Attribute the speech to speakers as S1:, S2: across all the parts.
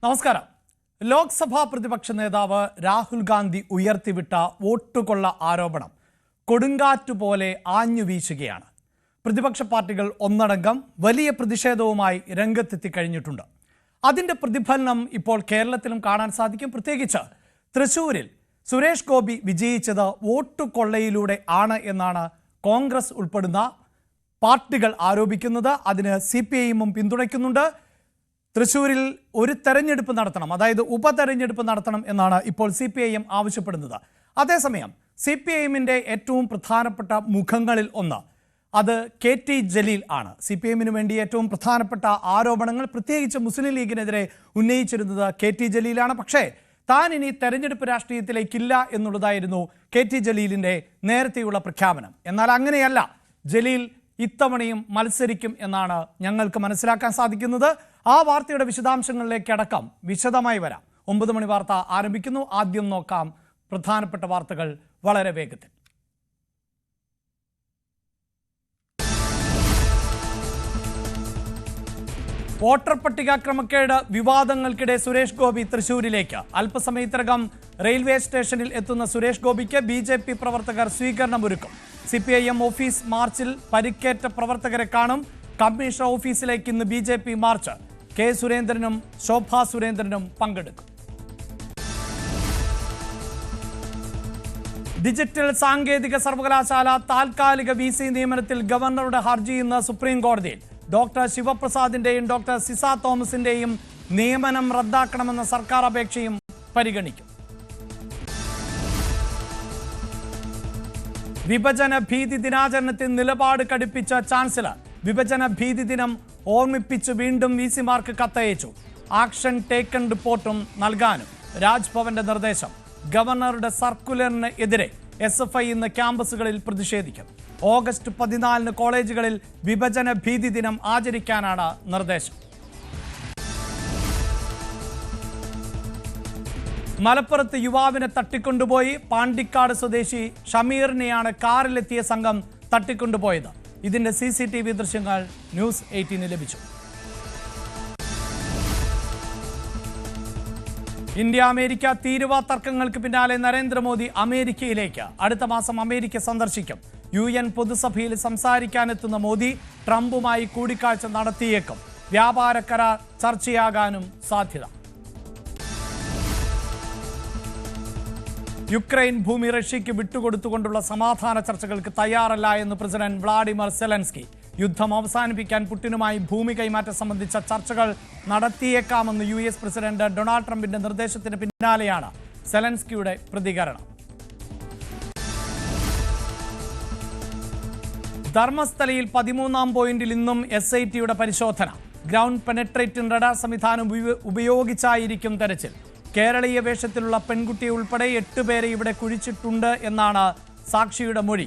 S1: നമസ്കാരം. ലോക്സഭാ പ്രതിപക്ഷ നേതാവ് രാഹുൽ ഗാന്ധി ഉയർത്തിവിട്ട വോട്ടുകൊള്ള ആരോപണം കൊടുങ്കാറ്റുപോലെ ആഞ്ഞു വീശുകയാണ്. പ്രതിപക്ഷ പാർട്ടികൾ ഒന്നടങ്കം വലിയ പ്രതിഷേധവുമായി രംഗത്തെത്തി കഴിഞ്ഞിട്ടുണ്ട്. അതിന്റെ പ്രതിഫലനം ഇപ്പോൾ കേരളത്തിലും കാണാൻ സാധിക്കും. പ്രത്യേകിച്ച് തൃശൂരിൽ സുരേഷ് ഗോപി വിജയിച്ചത് വോട്ടുകൊള്ളയിലൂടെ ആണ് എന്നാണ് കോൺഗ്രസ് ഉൾപ്പെടുന്ന പാർട്ടികൾ ആരോപിക്കുന്നത്. അതിന് CPIM പിന്തുണയ്ക്കുന്നുണ്ട്. തൃശൂരിൽ ഒരു തെരഞ്ഞെടുപ്പ് നടത്തണം, അതായത് ഉപതെരഞ്ഞെടുപ്പ് നടത്തണം എന്നാണ് ഇപ്പോൾ CPIM ആവശ്യപ്പെടുന്നത്. അതേസമയം CPIMന്റെ ഏറ്റവും പ്രധാനപ്പെട്ട മുഖങ്ങളിൽ ഒന്ന് അത് KT ജലീൽ ആണ്. CPIMന് വേണ്ടി ഏറ്റവും പ്രധാനപ്പെട്ട ആരോപണങ്ങൾ പ്രത്യേകിച്ച് മുസ്ലിം ലീഗിനെതിരെ ഉന്നയിച്ചിരുന്നത് KT ജലീലാണ്. പക്ഷേ താൻ ഇനി തെരഞ്ഞെടുപ്പ് രാഷ്ട്രീയത്തിലേക്കില്ല എന്നുള്ളതായിരുന്നു KT ജലീലിന്റെ നേരത്തെയുള്ള പ്രഖ്യാപനം. എന്നാൽ അങ്ങനെയല്ല, ജലീൽ ഇത്തവണയും മത്സരിക്കും എന്നാണ് ഞങ്ങൾക്ക് മനസ്സിലാക്കാൻ സാധിക്കുന്നത്. ആ വാർത്തയുടെ വിശദാംശങ്ങളിലേക്ക് അടക്കം വിശദമായി വരാം. 9 മണി വാർത്ത ആരംഭിക്കുന്നു. ആദ്യം നോക്കാം പ്രധാനപ്പെട്ട വാർത്തകൾ വളരെ വേഗത്തിൽ. വോട്ടർ പട്ടിക ക്രമക്കേട് വിവാദങ്ങൾക്കിടെ സുരേഷ് ഗോപി തൃശൂരിലേക്ക്. അല്പസമയത്തിനകം റെയിൽവേ സ്റ്റേഷനിൽ എത്തുന്ന സുരേഷ് ഗോപിക്ക് BJP പ്രവർത്തകർ സ്വീകരണമൊരുക്കും. CPIM ഓഫീസ് മാർച്ചിൽ പരിക്കേറ്റ പ്രവർത്തകരെ കാണും. കമ്മീഷണർ ഓഫീസിലേക്ക് ഇന്ന് BJP മാർച്ച്. K സുരേന്ദ്രനും ശോഭാ സുരേന്ദ്രനും പങ്കെടുക്കും. ഡിജിറ്റൽ സാങ്കേതിക സർവകലാശാല താൽക്കാലിക VC നിയമനത്തിൽ ഗവർണറുടെ ഹർജി ഇന്ന് സുപ്രീം കോടതിയിൽ. ഡോക്ടർ ശിവപ്രസാദിന്റെയും ഡോക്ടർ സിസ തോമസിന്റെയും നിയമനം റദ്ദാക്കണമെന്ന സർക്കാർ അപേക്ഷയും പരിഗണിക്കും. വിഭജന ഭീതി ദിനാചരണത്തിൽ നിലപാട് കടുപ്പിച്ച ചാൻസലർ. വിഭജന ഭീതി ദിനം ഓർമ്മിപ്പിച്ച് വീണ്ടും VCമാർക്ക് കത്തയച്ചു. ആക്ഷൻ ടേക്കൺ റിപ്പോർട്ടും നൽകാനും രാജ്ഭവന്റെ നിർദ്ദേശം. ഗവർണറുടെ സർക്കുലറിന് എതിരെ SFI ഇന്ന് ക്യാമ്പസുകളിൽ പ്രതിഷേധിക്കും. ഓഗസ്റ്റ് 14 കോളേജുകളിൽ വിഭജന ഭീതി ദിനം ആചരിക്കാനാണ് നിർദ്ദേശം. മലപ്പുറത്ത് യുവാവിനെ തട്ടിക്കൊണ്ടുപോയി. പാണ്ടിക്കാട് സ്വദേശി ഷമീറിനെയാണ് കാറിലെത്തിയ സംഘം തട്ടിക്കൊണ്ടുപോയത്. ഇതിന്റെ CCTV ദൃശ്യങ്ങൾ ന്യൂസ് 18 ലഭിച്ചു. ഇന്ത്യ അമേരിക്ക തീരുവ തർക്കങ്ങൾക്ക് പിന്നാലെ നരേന്ദ്രമോദി അമേരിക്കയിലേക്ക്. അടുത്ത മാസം അമേരിക്ക സന്ദർശിക്കും. UN പൊതുസഭയിൽ സംസാരിക്കാനെത്തുന്ന മോദി ട്രംപുമായി കൂടിക്കാഴ്ച നടത്തിയേക്കും. വ്യാപാര കരാർ ചർച്ചയാകാനും സാധ്യത. യുക്രൈൻ ഭൂമി റഷ്യയ്ക്ക് വിട്ടുകൊടുത്തുകൊണ്ടുള്ള സമാധാന ചർച്ചകൾക്ക് തയ്യാറല്ല എന്ന് പ്രസിഡന്റ് വ്ളാഡിമിർ സെലൻസ്കി. യുദ്ധം അവസാനിപ്പിക്കാൻ പുടിനുമായി ഭൂമി കൈമാറ്റം സംബന്ധിച്ച ചർച്ചകൾ നടത്തിയേക്കാമെന്ന് US പ്രസിഡന്റ് ഡൊണാൾഡ് ട്രംപിന്റെ നിർദ്ദേശത്തിന് പിന്നാലെയാണ് സെലൻസ്കിയുടെ പ്രതികരണം. ധർമ്മസ്ഥലയിൽ 13ാം പോയിന്റിൽ ഇന്നും SITയുടെ പരിശോധന. ഗ്രൗണ്ട് പെനട്രേറ്റിംഗ് റഡാർ സംവിധാനം ഉപയോഗിച്ചായിരിക്കും തെരച്ചിൽ. കേരളീയ വേഷത്തിലുള്ള പെൺകുട്ടിയെ ഉൾപ്പെടെ 8 പേരെ ഇവിടെ കുഴിച്ചിട്ടുണ്ട് എന്നാണ് സാക്ഷിയുടെ മൊഴി.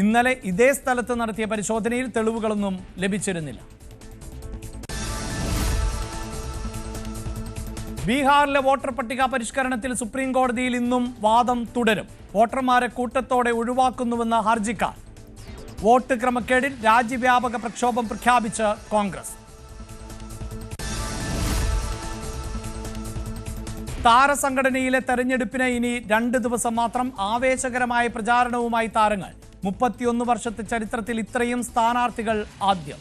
S1: ഇന്നലെ ഇതേ സ്ഥലത്ത് നടത്തിയ പരിശോധനയിൽ തെളിവുകളൊന്നും ലഭിച്ചിരുന്നില്ല. ബീഹാറിലെ വോട്ടർ പട്ടിക പരിഷ്കരണത്തിൽ സുപ്രീം കോടതിയിൽ ഇന്നും വാദം തുടരും. വോട്ടർമാരെ കൂട്ടത്തോടെ ഒഴിവാക്കുന്നുവെന്ന ഹർജിക്കാർ. വോട്ട് ക്രമക്കേടിൽ രാജ്യവ്യാപക പ്രക്ഷോഭം പ്രഖ്യാപിച്ച് കോൺഗ്രസ്. താരസംഘടനയിലെ തെരഞ്ഞെടുപ്പിന് ഇനി 2 ദിവസം മാത്രം. ആവേശകരമായ പ്രചാരണവുമായി താരങ്ങൾ. 31 വർഷത്തെ ചരിത്രത്തിൽ ഇത്രയും സ്ഥാനാർത്ഥികൾ ആദ്യം.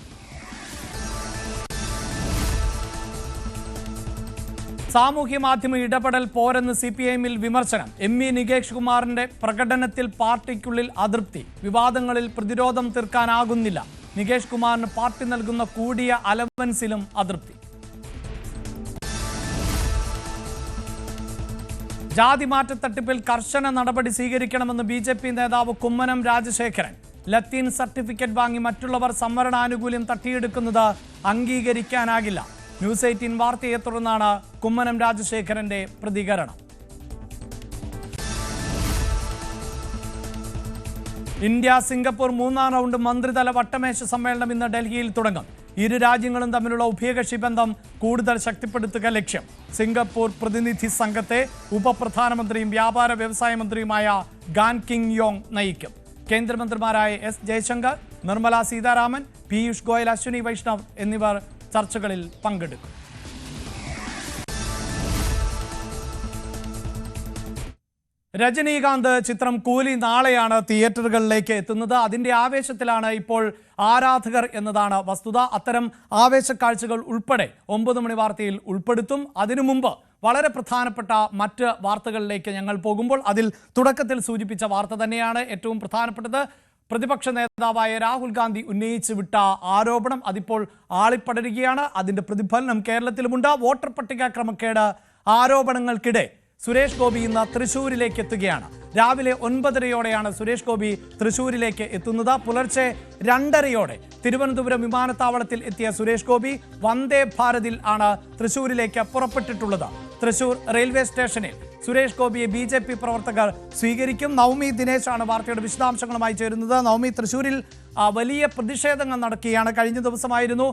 S1: സാമൂഹ്യ മാധ്യമ ഇടപെടൽ പോരെന്ന് CPIMൽ വിമർശനം. ME നികേഷ് കുമാറിന്റെ പ്രകടനത്തിൽ പാർട്ടിക്കുള്ളിൽ അതൃപ്തി. വിവാദങ്ങളിൽ പ്രതിരോധം തീർക്കാനാകുന്നില്ല. നികേഷ് കുമാറിന് പാർട്ടി നൽകുന്ന കൂടിയ അലവൻസിലും അതൃപ്തി. ജാതിമാറ്റ തട്ടിപ്പിൽ കർശന നടപടി സ്വീകരിക്കണമെന്ന് BJP നേതാവ് കുമ്മനം രാജശേഖരൻ. ലത്തീൻ സർട്ടിഫിക്കറ്റ് വാങ്ങി മറ്റുള്ളവർ സംവരണാനുകൂല്യം തട്ടിയെടുക്കുന്നത് അംഗീകരിക്കാനാകില്ല. ന്യൂസ് 18 വാർത്തയെ തുടർന്നാണ് കുമ്മനം രാജശേഖരന്റെ പ്രതികരണം. ഇന്ത്യ സിംഗപ്പൂർ 3ാം റൗണ്ട് മന്ത്രിതല വട്ടമേശ സമ്മേളനം ഇന്ന് ഡൽഹിയിൽ തുടങ്ങും. ഇരു രാജ്യങ്ങളും തമ്മിലുള്ള ഉഭയകക്ഷി ബന്ധം കൂടുതൽ ശക്തിപ്പെടുത്തുക ലക്ഷ്യം. സിംഗപ്പൂർ പ്രതിനിധി സംഘത്തെ ഉപപ്രധാനമന്ത്രിയും വ്യാപാര വ്യവസായ മന്ത്രിയുമായ ഗാൻ കിങ് യോങ് നയിക്കും. കേന്ദ്രമന്ത്രിമാരായ S ജയശങ്കർ, നിർമ്മല സീതാരാമൻ, പീയൂഷ് ഗോയൽ, അശ്വിനി വൈഷ്ണവ് എന്നിവർ ചർച്ചകളിൽ പങ്കെടുക്കും. രജനീകാന്ത് ചിത്രം കൂലി നാളെയാണ് തിയേറ്ററുകളിലേക്ക് എത്തുന്നത്. അതിന്റെ ആവേശത്തിലാണ് ഇപ്പോൾ ആരാധകർ എന്നതാണ് വസ്തുത. അത്തരം ആവേശക്കാഴ്ചകൾ ഉൾപ്പെടെ 9 മണി വാർത്തയിൽ ഉൾപ്പെടുത്തും. അതിനു മുമ്പ് വളരെ പ്രധാനപ്പെട്ട മറ്റ് വാർത്തകളിലേക്ക് ഞങ്ങൾ പോകുമ്പോൾ അതിൽ തുടക്കത്തിൽ സൂചിപ്പിച്ച വാർത്ത തന്നെയാണ് ഏറ്റവും പ്രധാനപ്പെട്ടത്. പ്രതിപക്ഷ നേതാവായ രാഹുൽ ഗാന്ധി ഉന്നയിച്ചു വിട്ട ആരോപണം അതിപ്പോൾ ആളിപ്പടരുകയാണ്. അതിന്റെ പ്രതിഫലനം കേരളത്തിലുമുണ്ട്. വോട്ടർ പട്ടിക ക്രമക്കേട് ആരോപണങ്ങൾക്കിടെ സുരേഷ് ഗോപി ഇന്ന് തൃശൂരിലേക്ക് എത്തുകയാണ്. രാവിലെ 9:30യോടെയാണ് സുരേഷ് ഗോപി തൃശൂരിലേക്ക് എത്തുന്നത്. പുലർച്ചെ 2:30യോടെ തിരുവനന്തപുരം വിമാനത്താവളത്തിൽ എത്തിയ സുരേഷ് ഗോപി വന്ദേ ഭാരതിൽ ആണ് തൃശൂരിലേക്ക് പുറപ്പെട്ടിട്ടുള്ളത്. തൃശൂർ റെയിൽവേ സ്റ്റേഷനിൽ സുരേഷ് ഗോപിയെ BJP പ്രവർത്തകർ സ്വീകരിക്കും. നവമി ദിനേശാണ് വാർത്തയുടെ വിശദാംശങ്ങളുമായി ചേരുന്നത്. നവമി, തൃശൂരിൽ വലിയ പ്രതിഷേധങ്ങൾ നടക്കുകയാണ്. കഴിഞ്ഞ ദിവസമായിരുന്നു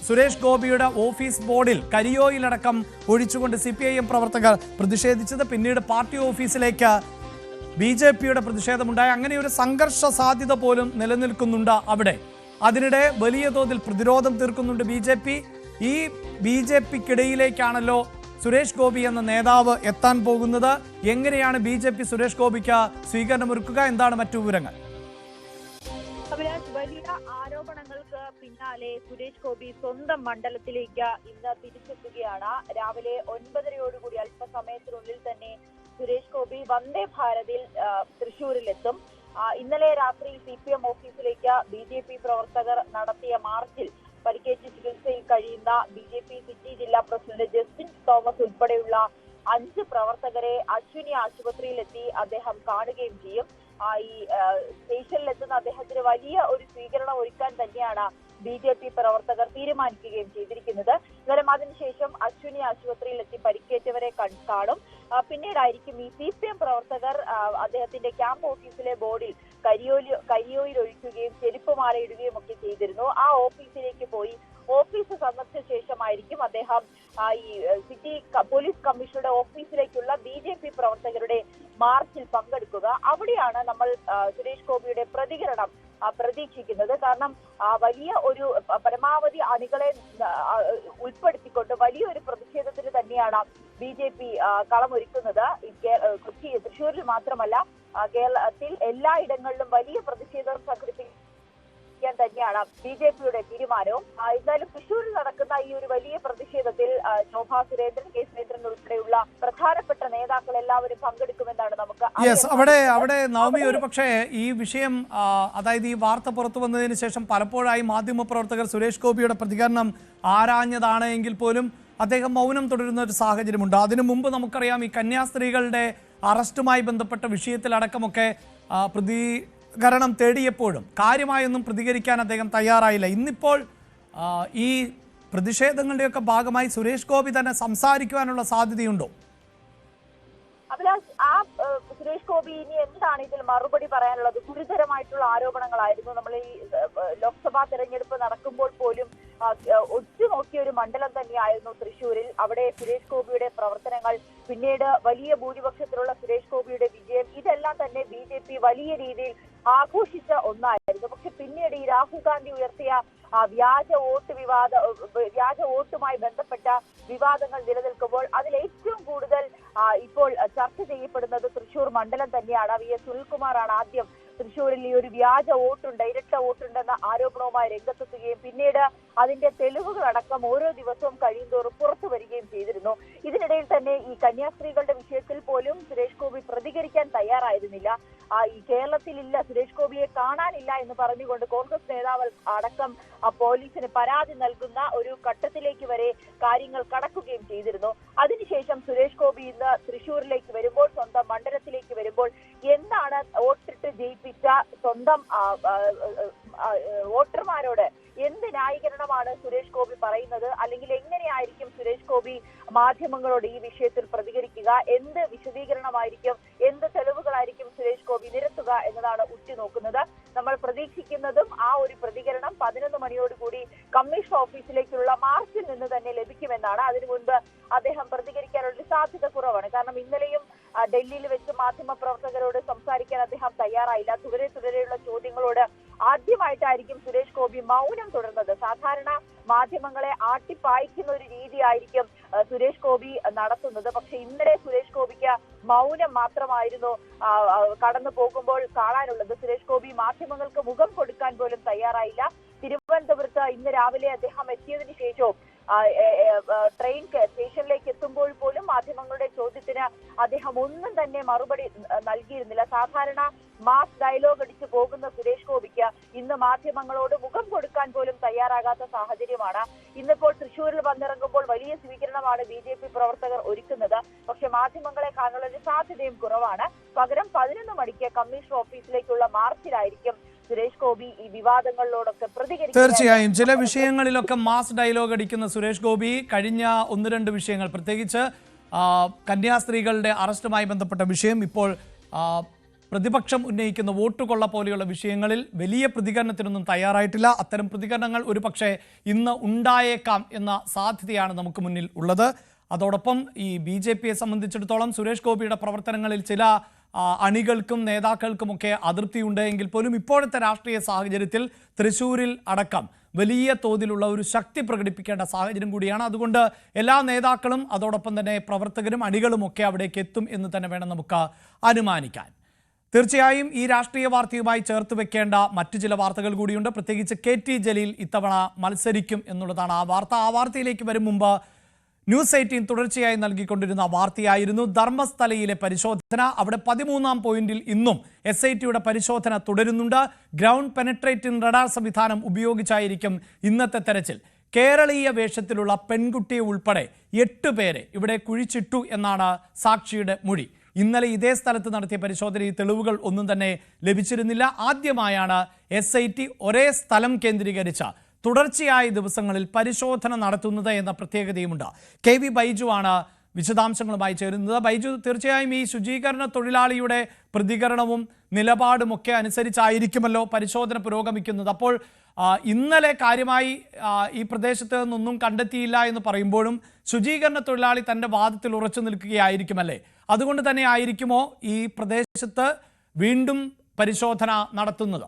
S1: സുരേഷ് ഗോപിയുടെ ഓഫീസ് ബോർഡിൽ കരിയോയിലടക്കം ഒഴിച്ചുകൊണ്ട് CPIM പ്രവർത്തകർ പ്രതിഷേധിച്ചത്. പിന്നീട് പാർട്ടി ഓഫീസിലേക്ക് BJPയുടെ പ്രതിഷേധമുണ്ടായി. അങ്ങനെ ഒരു സംഘർഷ സാധ്യത പോലും നിലനിൽക്കുന്നുണ്ട് അവിടെ. അതിനിടെ വലിയ തോതിൽ പ്രതിരോധം തീർക്കുന്നുണ്ട് BJP. ഈ BJPക്കിടയിലേക്കാണല്ലോ സുരേഷ് ഗോപി എന്ന നേതാവ് എത്താൻ പോകുന്നത്. എങ്ങനെയാണ് BJP സുരേഷ് ഗോപിക്ക് സ്വീകരണമൊരുക്കുക? എന്താണ് മറ്റു വിവരങ്ങൾ?
S2: വലിയ ആരോപണങ്ങൾക്ക് പിന്നാലെ സുരേഷ് ഗോപി സ്വന്തം മണ്ഡലത്തിലേക്ക് ഇന്ന് തിരിച്ചെത്തുകയാണ്. രാവിലെ 9:30 അല്പസമയത്തിനുള്ളിൽ തന്നെ സുരേഷ് ഗോപി വന്ദേ ഭാരതിൽ തൃശൂരിലെത്തും. ഇന്നലെ രാത്രി CPM ഓഫീസിലേക്ക് BJP പ്രവർത്തകർ നടത്തിയ മാർച്ചിൽ പരിക്കേറ്റ് ചികിത്സയിൽ കഴിയുന്ന BJP സിറ്റി ജില്ലാ പ്രസിഡന്റ് ജസ്റ്റിൻ തോമസ് ഉൾപ്പെടെയുള്ള 5 പ്രവർത്തകരെ അശ്വിനി ആശുപത്രിയിലെത്തി അദ്ദേഹം കാണുകയും ചെയ്യും. ഈ സ്റ്റേഷനിലെത്തുന്ന അദ്ദേഹത്തിന് വലിയ ഒരു സ്വീകരണം ഒരുക്കാൻ തന്നെയാണ് BJP പ്രവർത്തകർ തീരുമാനിക്കുകയും ചെയ്തിരിക്കുന്നത്. എന്നാലും അതിനുശേഷം അശ്വിനി ആശുപത്രിയിലെത്തി പരിക്കേറ്റവരെ കാണും. പിന്നീടായിരിക്കും ഈ CPM പ്രവർത്തകർ അദ്ദേഹത്തിന്റെ ക്യാമ്പ് ഓഫീസിലെ ബോർഡിൽ കരിയോയിൽ ഒഴിക്കുകയും ചെരുപ്പുമാല ഇടുകയും ഒക്കെ ചെയ്തിരുന്നു. ആ ഓഫീസിലേക്ക് പോയി ഓഫീസ് സന്ദർശിച്ച ശേഷമായിരിക്കും അദ്ദേഹം ഈ സിറ്റി പോലീസ് കമ്മീഷണറുടെ ഓഫീസിലേക്കുള്ള BJP പ്രവർത്തകരുടെ മാർച്ചിൽ പങ്കെടുക്കുക. അവിടെയാണ് നമ്മൾ സുരേഷ് ഗോപിയുടെ പ്രതികരണം പ്രതീക്ഷിക്കുന്നത്. കാരണം വലിയ ഒരു പരമാവധി അണികളെ ഉൾപ്പെടുത്തിക്കൊണ്ട് വലിയൊരു പ്രതിഷേധത്തിന് തന്നെയാണ് BJP കളമൊരുക്കുന്നത്. തൃശ്ശൂരിൽ മാത്രമല്ല കേരളത്തിൽ എല്ലായിടങ്ങളിലും വലിയ പ്രതിഷേധം സംഘടിപ്പിക്കാൻ തന്നെയാണ് BJPയുടെ തീരുമാനവും. എന്തായാലും തൃശ്ശൂരിൽ നടക്കുന്ന ഈ ഒരു വലിയ പ്രതിഷേധത്തിൽ ശോഭാ സുരേന്ദ്രൻ, കെ സുരേന്ദ്രൻ ഉൾപ്പെടെയുള്ള പ്രധാനപ്പെട്ട നേതാക്കൾ എല്ലാവരും പങ്കെടുക്കുമെന്നാണ് നമുക്ക്
S1: അവിടെ നവമി, ഒരു പക്ഷേ ഈ വിഷയം അതായത് ഈ വാർത്ത പുറത്തു വന്നതിന് ശേഷം പലപ്പോഴായി മാധ്യമപ്രവർത്തകർ സുരേഷ് ഗോപിയുടെ പ്രതികരണം ആരാഞ്ഞതാണ് എങ്കിൽ പോലും അദ്ദേഹം മൗനം തുടരുന്ന ഒരു സാഹചര്യമുണ്ട്. അതിനു മുമ്പ് നമുക്കറിയാം ഈ കന്യാസ്ത്രീകളുടെ അറസ്റ്റുമായി ബന്ധപ്പെട്ട വിഷയത്തിലടക്കമൊക്കെ പ്രതികരണം തേടിയപ്പോഴും കാര്യമായൊന്നും പ്രതികരിക്കാൻ അദ്ദേഹം തയ്യാറായില്ല. ഇന്നിപ്പോൾ ഈ പ്രതിഷേധങ്ങളുടെയൊക്കെ ഭാഗമായി സുരേഷ് ഗോപി തന്നെ സംസാരിക്കുവാനുള്ള സാധ്യതയുണ്ടോ?
S2: അഭിലാഷ്, സുരേഷ് ഗോപി ഇനി എന്താണ് ഇതിൽ മറുപടി പറയാനുള്ളത്? ഗുരുതരമായിട്ടുള്ള ആരോപണങ്ങളായിരുന്നു. നമ്മൾ ഈ ലോക്സഭാ തെരഞ്ഞെടുപ്പ് നടക്കുമ്പോൾ പോലും ഒറ്റുനോക്കിയ ഒരു മണ്ഡലം തന്നെയായിരുന്നു തൃശ്ശൂരിൽ. അവിടെ സുരേഷ് ഗോപിയുടെ പ്രവർത്തനങ്ങൾ, പിന്നീട് വലിയ ഭൂരിപക്ഷത്തിലുള്ള സുരേഷ് ഗോപിയുടെ വിജയം, ഇതെല്ലാം തന്നെ BJP വലിയ രീതിയിൽ ആഘോഷിച്ച ഒന്നായിരുന്നു. പക്ഷെ പിന്നീട് ഈ രാഹുൽ ഗാന്ധി ഉയർത്തിയ വ്യാജ വോട്ടുമായി ബന്ധപ്പെട്ട വിവാദങ്ങൾ നിലനിൽക്കുമ്പോൾ അതിൽ ഏറ്റവും കൂടുതൽ ഇപ്പോൾ ചർച്ച ചെയ്യപ്പെടുന്നത് തൃശ്ശൂർ മണ്ഡലം തന്നെയാണ്. VS സുനിൽകുമാറാണ് ആദ്യം തൃശ്ശൂരിൽ ഈ ഒരു വ്യാജ വോട്ടുണ്ട്, ഇരട്ട വോട്ടുണ്ടെന്ന ആരോപണവുമായി രംഗത്തെത്തുകയും പിന്നീട് അതിന്റെ തെളിവുകളടക്കം ഓരോ ദിവസവും കഴിയുന്തോറും പുറത്തു വരികയും ചെയ്തിരുന്നു. ഇതിനിടയിൽ തന്നെ ഈ കന്യാസ്ത്രീകളുടെ വിഷയത്തിൽ പോലും സുരേഷ് ഗോപി പ്രതികരിക്കാൻ തയ്യാറായിരുന്നില്ല. ഈ കേരളത്തിലില്ല, സുരേഷ് ഗോപിയെ കാണാനില്ല എന്ന് പറഞ്ഞുകൊണ്ട് കോൺഗ്രസ് നേതാവ് അടക്കം പോലീസിന് പരാതി നൽകുന്ന ഒരു ഘട്ടത്തിലേക്ക് വരെ കാര്യങ്ങൾ കടക്കുകയും ചെയ്തിരുന്നു. അതിനുശേഷം സുരേഷ് ഗോപി ഇന്ന് തൃശ്ശൂരിലേക്ക് വരുമ്പോൾ, സ്വന്തം മണ്ഡലത്തിലേക്ക് വരുമ്പോൾ എന്താണ് വോട്ടിട്ട് ജയിപ്പിച്ച സ്വന്തം വോട്ടർമാരോട് എന്ത് ന്യായീകരണമാണ് സുരേഷ് ഗോപി പറയുന്നത്? അല്ലെങ്കിൽ എങ്ങനെയായിരിക്കും സുരേഷ് ഗോപി മാധ്യമങ്ങളോട് ഈ വിഷയത്തിൽ പ്രതികരിക്കുക? എന്ത് വിശദീകരണമായിരിക്കും, എന്ത് തെളിവുകളായിരിക്കും സുരേഷ് ഗോപി നിരത്തുക എന്നതാണ് ഉറ്റുനോക്കുന്നത്. നമ്മൾ പ്രതീക്ഷിക്കുന്നതും ആ ഒരു പ്രതികരണം 11 മണിയോടുകൂടി കമ്മീഷൻ ഓഫീസിലേക്കുള്ള മാർച്ചിൽ നിന്ന് തന്നെ ലഭിക്കുമെന്നാണ്. അതിനു മുൻപ് അദ്ദേഹം പ്രതികരിക്കാനുള്ള സാധ്യത കുറവാണ്. കാരണം ഇന്നലെയും ഡൽഹിയിൽ വെച്ച് മാധ്യമ പ്രവർത്തകരോട് സംസാരിക്കാൻ അദ്ദേഹം തയ്യാറായില്ല. തുടരെയുള്ള ചോദ്യങ്ങളോട് ആ ആദ്യമായിട്ടായിരിക്കും സുരേഷ് ഗോപി മൗനം തുടർന്നത്. സാധാരണ മാധ്യമങ്ങളെ ആട്ടിപ്പായിക്കുന്ന ഒരു രീതിയായിരിക്കും സുരേഷ് ഗോപി നടത്തുന്നത്. പക്ഷെ ഇന്നലെ സുരേഷ് ഗോപിക്ക് മൗനം മാത്രമായിരുന്നു കടന്നു പോകുമ്പോൾ കാണാനുള്ളത്. സുരേഷ് ഗോപി മാധ്യമങ്ങൾക്ക് മുഖം കൊടുക്കാൻ പോലും തയ്യാറായില്ല. തിരുവനന്തപുരത്ത് ഇന്ന് രാവിലെ അദ്ദേഹം എത്തിയതിനു ശേഷവും ട്രെയിൻ സ്റ്റേഷനിലേക്ക് എത്തുമ്പോൾ പോലും മാധ്യമങ്ങളുടെ ചോദ്യത്തിന് അദ്ദേഹം ഒന്നും തന്നെ മറുപടി നൽകിയിരുന്നില്ല. സാധാരണ മാസ് ഡയലോഗ് അടിച്ചു പോകുന്ന സുരേഷ് ഗോപിക്ക് ഇന്ന് മാധ്യമങ്ങളോട് മുഖം കൊടുക്കാൻ പോലും തയ്യാറാകാത്ത സാഹചര്യമാണ്. ഇന്നിപ്പോൾ തൃശ്ശൂരിൽ വന്നിറങ്ങുമ്പോൾ വലിയ സ്വീകരണമാണ് BJP പ്രവർത്തകർ ഒരുക്കുന്നത്. പക്ഷെ മാധ്യമങ്ങളെ കാണാനുള്ള ഒരു സാധ്യതയും കുറവാണ്. പകരം 11 മണിക്ക് കമ്മീഷണർ ഓഫീസിലേക്കുള്ള മാർച്ചിലായിരിക്കും സുരേഷ് ഗോപി ഈ വിവാദങ്ങളിലോടൊക്കെ പ്രതികരിക്കും.
S1: തീർച്ചയായും ചില വിഷയങ്ങളിലൊക്കെ മാസ് ഡയലോഗ് അടിക്കുന്ന സുരേഷ് ഗോപി കഴിഞ്ഞ 1-2 വിഷയങ്ങൾ, പ്രത്യേകിച്ച് കന്യാസ്ത്രീകളുടെ അറസ്റ്റുമായി ബന്ധപ്പെട്ട വിഷയം, ഇപ്പോൾ പ്രതിപക്ഷം ഉന്നയിക്കുന്ന വോട്ടുകൊള്ള പോലെയുള്ള വിഷയങ്ങളിൽ വലിയ പ്രതികരണത്തിനൊന്നും തയ്യാറായിട്ടില്ല. അത്തരം പ്രതികരണങ്ങൾ ഒരു പക്ഷേ ഇന്ന് ഉണ്ടായേക്കാം എന്ന സാധ്യതയാണ് നമുക്ക് മുന്നിൽ ഉള്ളത്. അതോടൊപ്പം ഈ BJPയെ സംബന്ധിച്ചിടത്തോളം സുരേഷ് ഗോപിയുടെ പ്രവർത്തനങ്ങളിൽ ചില അണികൾക്കും നേതാക്കൾക്കുമൊക്കെ അതൃപ്തിയുണ്ട് എങ്കിൽ പോലും ഇപ്പോഴത്തെ രാഷ്ട്രീയ സാഹചര്യത്തിൽ തൃശ്ശൂരിൽ അടക്കം വലിയ തോതിലുള്ള ഒരു ശക്തി പ്രകടിപ്പിക്കേണ്ട സാഹചര്യം കൂടിയാണ്. അതുകൊണ്ട് എല്ലാ നേതാക്കളും അതോടൊപ്പം തന്നെ പ്രവർത്തകരും അണികളുമൊക്കെ അവിടേക്ക് എത്തും എന്ന് തന്നെ വേണം നമുക്ക് അനുമാനിക്കാൻ. തീർച്ചയായും ഈ രാഷ്ട്രീയ വാർത്തയുമായി ചേർത്ത് വെക്കേണ്ട മറ്റു ചില വാർത്തകൾ കൂടിയുണ്ട്. പ്രത്യേകിച്ച് KT ജലീൽ ഇത്തവണ മത്സരിക്കും എന്നുള്ളതാണ് ആ വാർത്ത. ആ വാർത്തയിലേക്ക് വരും മുമ്പ് ന്യൂസ് 18 തുടർച്ചയായി നൽകിക്കൊണ്ടിരുന്ന വാർത്തയായിരുന്നു ധർമ്മസ്ഥലയിലെ പരിശോധന. അവിടെ 13ാം പോയിന്റിൽ ഇന്നും SITയുടെ പരിശോധന തുടരുന്നുണ്ട്. ഗ്രൗണ്ട് പെനട്രേറ്റിംഗ് റഡാർ സംവിധാനം ഉപയോഗിച്ചായിരിക്കും ഇന്നത്തെ തെരച്ചിൽ. കേരളീയ വേഷത്തിലുള്ള പെൺകുട്ടിയെ ഉൾപ്പെടെ 8 പേരെ ഇവിടെ കുഴിച്ചിട്ടു എന്നാണ് സാക്ഷിയുടെ മൊഴി. ഇന്നലെ ഇതേ സ്ഥലത്ത് നടത്തിയ പരിശോധനയിൽ തെളിവുകൾ ഒന്നും തന്നെ ലഭിച്ചിരുന്നില്ല. ആദ്യമായാണ് SIT ഒരേ സ്ഥലം കേന്ദ്രീകരിച്ച തുടർച്ചയായ ദിവസങ്ങളിൽ പരിശോധന നടത്തുന്നത് എന്ന പ്രത്യേകതയുമുണ്ട്. KV ബൈജു ആണ് വിശദാംശങ്ങളുമായി ചേരുന്നത്. ബൈജു, തീർച്ചയായും ഈ ശുചീകരണ തൊഴിലാളിയുടെ പ്രതികരണവും നിലപാടുമൊക്കെ അനുസരിച്ചായിരിക്കുമല്ലോ പരിശോധന പുരോഗമിക്കുന്നത്. അപ്പോൾ ഇന്നലെ കാര്യമായി ഈ പ്രദേശത്ത് നിന്നൊന്നും കണ്ടെത്തിയില്ല എന്ന് പറയുമ്പോഴും ശുചീകരണ തൊഴിലാളി തൻ്റെ വാദത്തിൽ ഉറച്ചു നിൽക്കുകയായിരിക്കുമല്ലേ? അതുകൊണ്ട് തന്നെ ആയിരിക്കുമോ ഈ പ്രദേശത്ത് വീണ്ടും പരിശോധന നടത്തുന്നത്?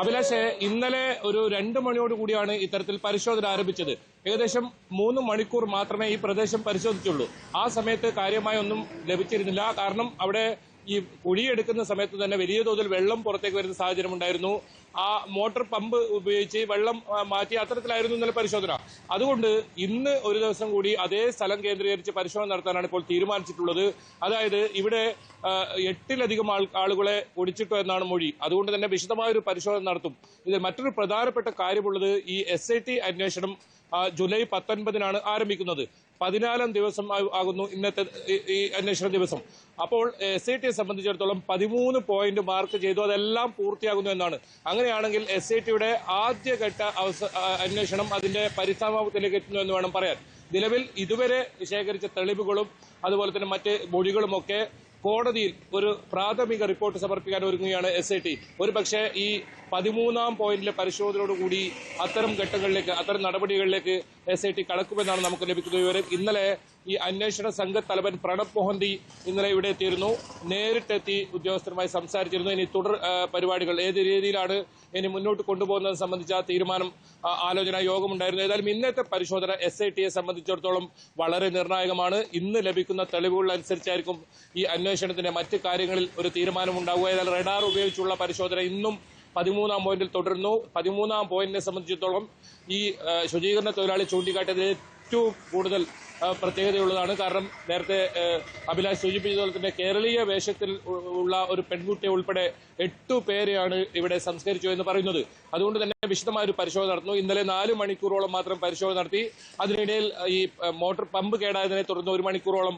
S3: അഭിലാഷ്, ഇന്നലെ ഒരു 2 മണിയോട് കൂടിയാണ് ഇത്തരത്തിൽ പരിശോധന ആരംഭിച്ചത്. ഏകദേശം 3 മണിക്കൂർ മാത്രമേ ഈ പ്രദേശം പരിശോധിച്ചുള്ളൂ. ആ സമയത്ത് കാര്യമായി ഒന്നും ലഭിച്ചിരുന്നില്ല. കാരണം അവിടെ ഈ കുഴിയെടുക്കുന്ന സമയത്ത് തന്നെ വലിയ തോതിൽ വെള്ളം പുറത്തേക്ക് വരുന്ന സാഹചര്യം ഉണ്ടായിരുന്നു. ആ മോട്ടോർ പമ്പ് ഉപയോഗിച്ച് വെള്ളം മാറ്റി അത്തരത്തിലായിരുന്നു ഇന്നലെ പരിശോധന. അതുകൊണ്ട് ഇന്ന് ഒരു ദിവസം കൂടി അതേ സ്ഥലം കേന്ദ്രീകരിച്ച് പരിശോധന നടത്താനാണ് ഇപ്പോൾ തീരുമാനിച്ചിട്ടുള്ളത്. അതായത് ഇവിടെ 8-ലധികം ആളുകളെ ഒടിച്ചിട്ടു എന്നാണ് മൊഴി. അതുകൊണ്ട് തന്നെ വിശദമായൊരു പരിശോധന നടത്തും. ഇതിൽ മറ്റൊരു പ്രധാനപ്പെട്ട കാര്യമുള്ളത്, ഈ SIT അന്വേഷണം ജൂലൈ 19-നാണ് ആരംഭിക്കുന്നത്. 14-ാം ദിവസം ആകുന്നു ഇന്നത്തെ ഈ അന്വേഷണ ദിവസം. അപ്പോൾ SITയെ സംബന്ധിച്ചിടത്തോളം 13 പോയിന്റ് മാർക്ക് ചെയ്തു. അതെല്ലാം പൂർത്തിയാകുന്നു എന്നാണ്. അങ്ങനെയാണെങ്കിൽ SITയുടെ ആദ്യഘട്ട അന്വേഷണം അതിന്റെ പരിസമാപ്തിയിലേക്ക് എത്തുന്നു എന്ന് വേണം പറയാൻ. നിലവിൽ ഇതുവരെ ശേഖരിച്ച തെളിവുകളും അതുപോലെ തന്നെ മറ്റ് മൊഴികളുമൊക്കെ കോടതിയിൽ ഒരു പ്രാഥമിക റിപ്പോർട്ട് സമർപ്പിക്കാൻ ഒരുങ്ങുകയാണ് SIT. ഒരു പക്ഷേ ഈ 13ാം പോയിന്റിലെ പരിശോധനയോടുകൂടി അത്തരം ഘട്ടങ്ങളിലേക്ക്, അത്തരം നടപടികളിലേക്ക് SIT കടക്കുമെന്നാണ് നമുക്ക് ലഭിക്കുന്ന വിവരം. ഇന്നലെ ഈ അന്വേഷണ സംഘത്തലവൻ പ്രണബ് മൊഹന്തി ഇന്നലെ ഇവിടെ എത്തിയിരുന്നു. നേരിട്ടെത്തി ഉദ്യോഗസ്ഥരുമായി സംസാരിച്ചിരുന്നു. ഇനി തുടർ പരിപാടികൾ ഏത് രീതിയിലാണ് ഇനി മുന്നോട്ട് കൊണ്ടുപോകുന്നത് സംബന്ധിച്ച തീരുമാനം ആലോചനാ യോഗമുണ്ടായിരുന്നു. ഏതായാലും ഇന്നത്തെ പരിശോധന SITയെ സംബന്ധിച്ചിടത്തോളം വളരെ നിർണായകമാണ്. ഇന്ന് ലഭിക്കുന്ന തെളിവുകൾ അനുസരിച്ചായിരിക്കും ഈ അന്വേഷണത്തിന്റെ മറ്റ് കാര്യങ്ങളിൽ ഒരു തീരുമാനമുണ്ടാവുക. ഏതായാലും റഡാർ ഉപയോഗിച്ചുള്ള പരിശോധന ഇന്നും 13ാം പോയിന്റിൽ തുടരുന്നു. 13ാം പോയിന്റിനെ സംബന്ധിച്ചിടത്തോളം ഈ ശുചീകരണ തൊഴിലാളി ചൂണ്ടിക്കാട്ടിയത് ഏറ്റവും കൂടുതൽ പ്രത്യേകതയുള്ളതാണ്. കാരണം നേരത്തെ അഭിലാഷ് സൂചിപ്പിച്ചതുപോലെ തന്നെ കേരളീയ വേഷത്തിൽ ഉള്ള ഒരു പെൺകുട്ടിയെ ഉൾപ്പെടെ 8 പേരെയാണ് ഇവിടെ സംസ്കരിച്ചു എന്ന് പറയുന്നത്. അതുകൊണ്ട് തന്നെ വിശദമായ ഒരു പരിശോധന നടത്തുന്നു. ഇന്നലെ 4 മണിക്കൂറോളം മാത്രം പരിശോധന നടത്തി. അതിനിടയിൽ ഈ മോട്ടോർ പമ്പ് കേടായതിനെ തുടർന്ന് 1 മണിക്കൂറോളം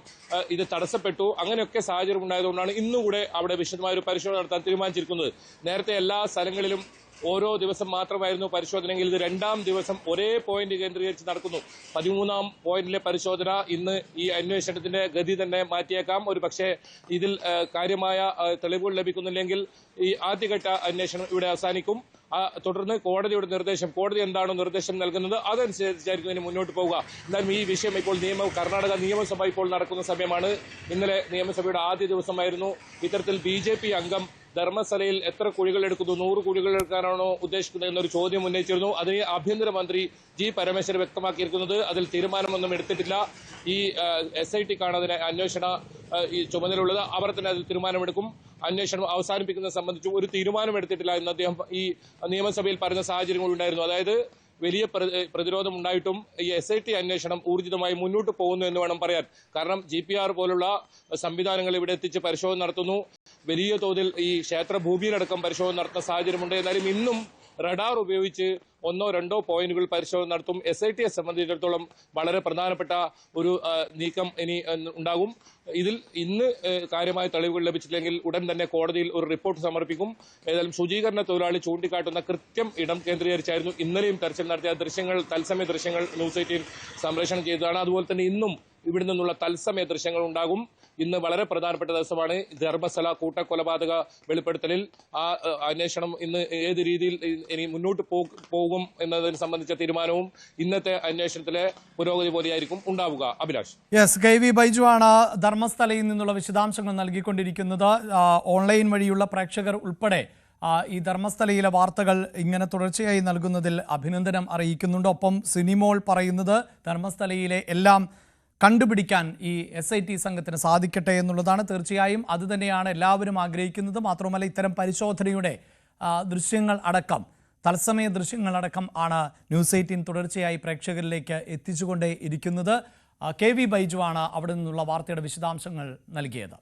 S3: ഇത് തടസ്സപ്പെട്ടു. അങ്ങനെയൊക്കെ സാഹചര്യം ഉണ്ടായതുകൊണ്ടാണ് ഇന്നുകൂടെ അവിടെ വിശദമായ ഒരു പരിശോധന നടത്താൻ തീരുമാനിച്ചിരിക്കുന്നത്. നേരത്തെ എല്ലാ സ്ഥലങ്ങളിലും ഓരോ ദിവസം മാത്രമായിരുന്നു പരിശോധനയെങ്കിൽ ഇത് 2ാം ദിവസം ഒരേ പോയിന്റ് കേന്ദ്രീകരിച്ച് നടക്കുന്നു. 13ാം പോയിന്റിലെ പരിശോധന ഇന്ന് ഈ അന്വേഷണത്തിന്റെ ഗതി തന്നെ മാറ്റിയേക്കാം. ഒരു പക്ഷേ ഇതിൽ കാര്യമായ തെളിവുകൾ ലഭിക്കുന്നില്ലെങ്കിൽ ഈ ആദ്യഘട്ട അന്വേഷണം ഇവിടെ അവസാനിക്കും. തുടർന്ന് കോടതിയുടെ നിർദ്ദേശം, കോടതി എന്താണോ നിർദ്ദേശം നൽകുന്നത് അതനുസരിച്ചായിരിക്കും ഇതിന് മുന്നോട്ട് പോവുക. എന്നാലും ഈ വിഷയം ഇപ്പോൾ കർണാടക നിയമസഭ ഇപ്പോൾ നടക്കുന്ന സമയമാണ്. ഇന്നലെ നിയമസഭയുടെ ആദ്യ ദിവസമായിരുന്നു. ഇത്തരത്തിൽ BJP അംഗം ധർമ്മസ്ഥലയിൽ എത്ര കുഴികൾ എടുക്കുന്നു, 100 കുഴികൾ എടുക്കാനാണോ ഉദ്ദേശിക്കുന്നത് എന്നൊരു ചോദ്യം ഉന്നയിച്ചിരുന്നു. അതിന് ആഭ്യന്തരമന്ത്രി G. പരമേശ്വരൻ വ്യക്തമാക്കിയിരിക്കുന്നത് അതിൽ തീരുമാനമൊന്നും എടുത്തിട്ടില്ല. ഈ SIT-ക്കാണ് അതിനെ അന്വേഷണ ചുമതലയുള്ളത്. അവർ തന്നെ അതിൽ തീരുമാനമെടുക്കും. അന്വേഷണം അവസാനിപ്പിക്കുന്നത് സംബന്ധിച്ച് ഒരു തീരുമാനം എടുത്തിട്ടില്ല എന്ന് അദ്ദേഹം ഈ നിയമസഭയിൽ പറഞ്ഞ സാഹചര്യങ്ങളുണ്ടായിരുന്നു. അതായത് വലിയ പ്രതിരോധം ഉണ്ടായിട്ടും ഈ SIT അന്വേഷണം ഊർജിതമായി മുന്നോട്ട് പോകുന്നു എന്ന് വേണം പറയാൻ. കാരണം GPR പോലുള്ള സംവിധാനങ്ങൾ ഇവിടെ എത്തിച്ച് പരിശോധന നടത്തുന്നു. വലിയ തോതിൽ ഈ ക്ഷേത്ര ഭൂമിയിലടക്കം പരിശോധന നടത്തുന്ന സാഹചര്യമുണ്ട്. എന്നാലും ഇന്നും റഡാർ ഉപയോഗിച്ച് 1ഓ 2ഓ പോയിന്റുകൾ പരിശോധന നടത്തും. SIT-യെ സംബന്ധിച്ചിടത്തോളം വളരെ പ്രധാനപ്പെട്ട ഒരു നീക്കം ഇനി ഉണ്ടാകും. ഇതിൽ ഇന്ന് കാര്യമായ തെളിവുകൾ ലഭിച്ചില്ലെങ്കിൽ ഉടൻ തന്നെ കോടതിയിൽ ഒരു റിപ്പോർട്ട് സമർപ്പിക്കും. ഏതായാലും ശുചീകരണ തൊഴിലാളി ചൂണ്ടിക്കാട്ടുന്ന കൃത്യം ഇടം കേന്ദ്രീകരിച്ചായിരുന്നു ഇന്നലെയും തെരച്ചിൽ നടത്തിയ ദൃശ്യങ്ങൾ, തത്സമയ ദൃശ്യങ്ങൾ ന്യൂസ് 18 സംപ്രേഷണം ചെയ്തതാണ്. അതുപോലെ തന്നെ ഇന്നും ഇവിടെ നിന്നുള്ള തത്സമയ ദൃശ്യങ്ങൾ ഉണ്ടാകും. ഇന്ന് വളരെ പ്രധാനപ്പെട്ട ദിവസമാണ്. ധർമ്മസ്ഥല കൂട്ടക്കൊലപാതക വെളിപ്പെടുത്തലിൽ ആ അന്വേഷണം ഇന്ന് ഏത് രീതിയിൽ ഇനി മുന്നോട്ട് പോകും എന്നതിനെ സംബന്ധിച്ച തീരുമാനവും ഇന്നത്തെ അന്വേഷണത്തിലെ പുരോഗതി പോലെയായിരിക്കും ഉണ്ടാവുക. അഭിലാഷ്.
S1: KV ബൈജു ആണ് ധർമ്മസ്ഥലയിൽ നിന്നുള്ള വിശദാംശങ്ങൾ നൽകിക്കൊണ്ടിരിക്കുന്നത്. ഓൺലൈൻ വഴിയുള്ള പ്രേക്ഷകർ ഉൾപ്പെടെ ഈ ധർമ്മസ്ഥലയിലെ വാർത്തകൾ ഇങ്ങനെ തുടർച്ചയായി നൽകുന്നതിൽ അഭിനന്ദനം അറിയിക്കുന്നുണ്ട്. ഒപ്പം സിനിമോൾ പറയുന്നത് ധർമ്മസ്ഥലയിലെ എല്ലാം കണ്ടുപിടിക്കാൻ ഈ SIT സംഘത്തിന് സാധിക്കട്ടെ എന്നുള്ളതാണ്. തീർച്ചയായും അതുതന്നെയാണ് എല്ലാവരും ആഗ്രഹിക്കുന്നത്. മാത്രമല്ല ഇത്തരം പരിശോധനയുടെ ദൃശ്യങ്ങൾ അടക്കം, തത്സമയ ദൃശ്യങ്ങളടക്കം ആണ് ന്യൂസ് 18 തുടർച്ചയായി പ്രേക്ഷകരിലേക്ക് എത്തിച്ചുകൊണ്ടേ ഇരിക്കുന്നത്. KV ബൈജു ആണ് അവിടെ നിന്നുള്ള വാർത്തയുടെ വിശദാംശങ്ങൾ നൽകിയത്.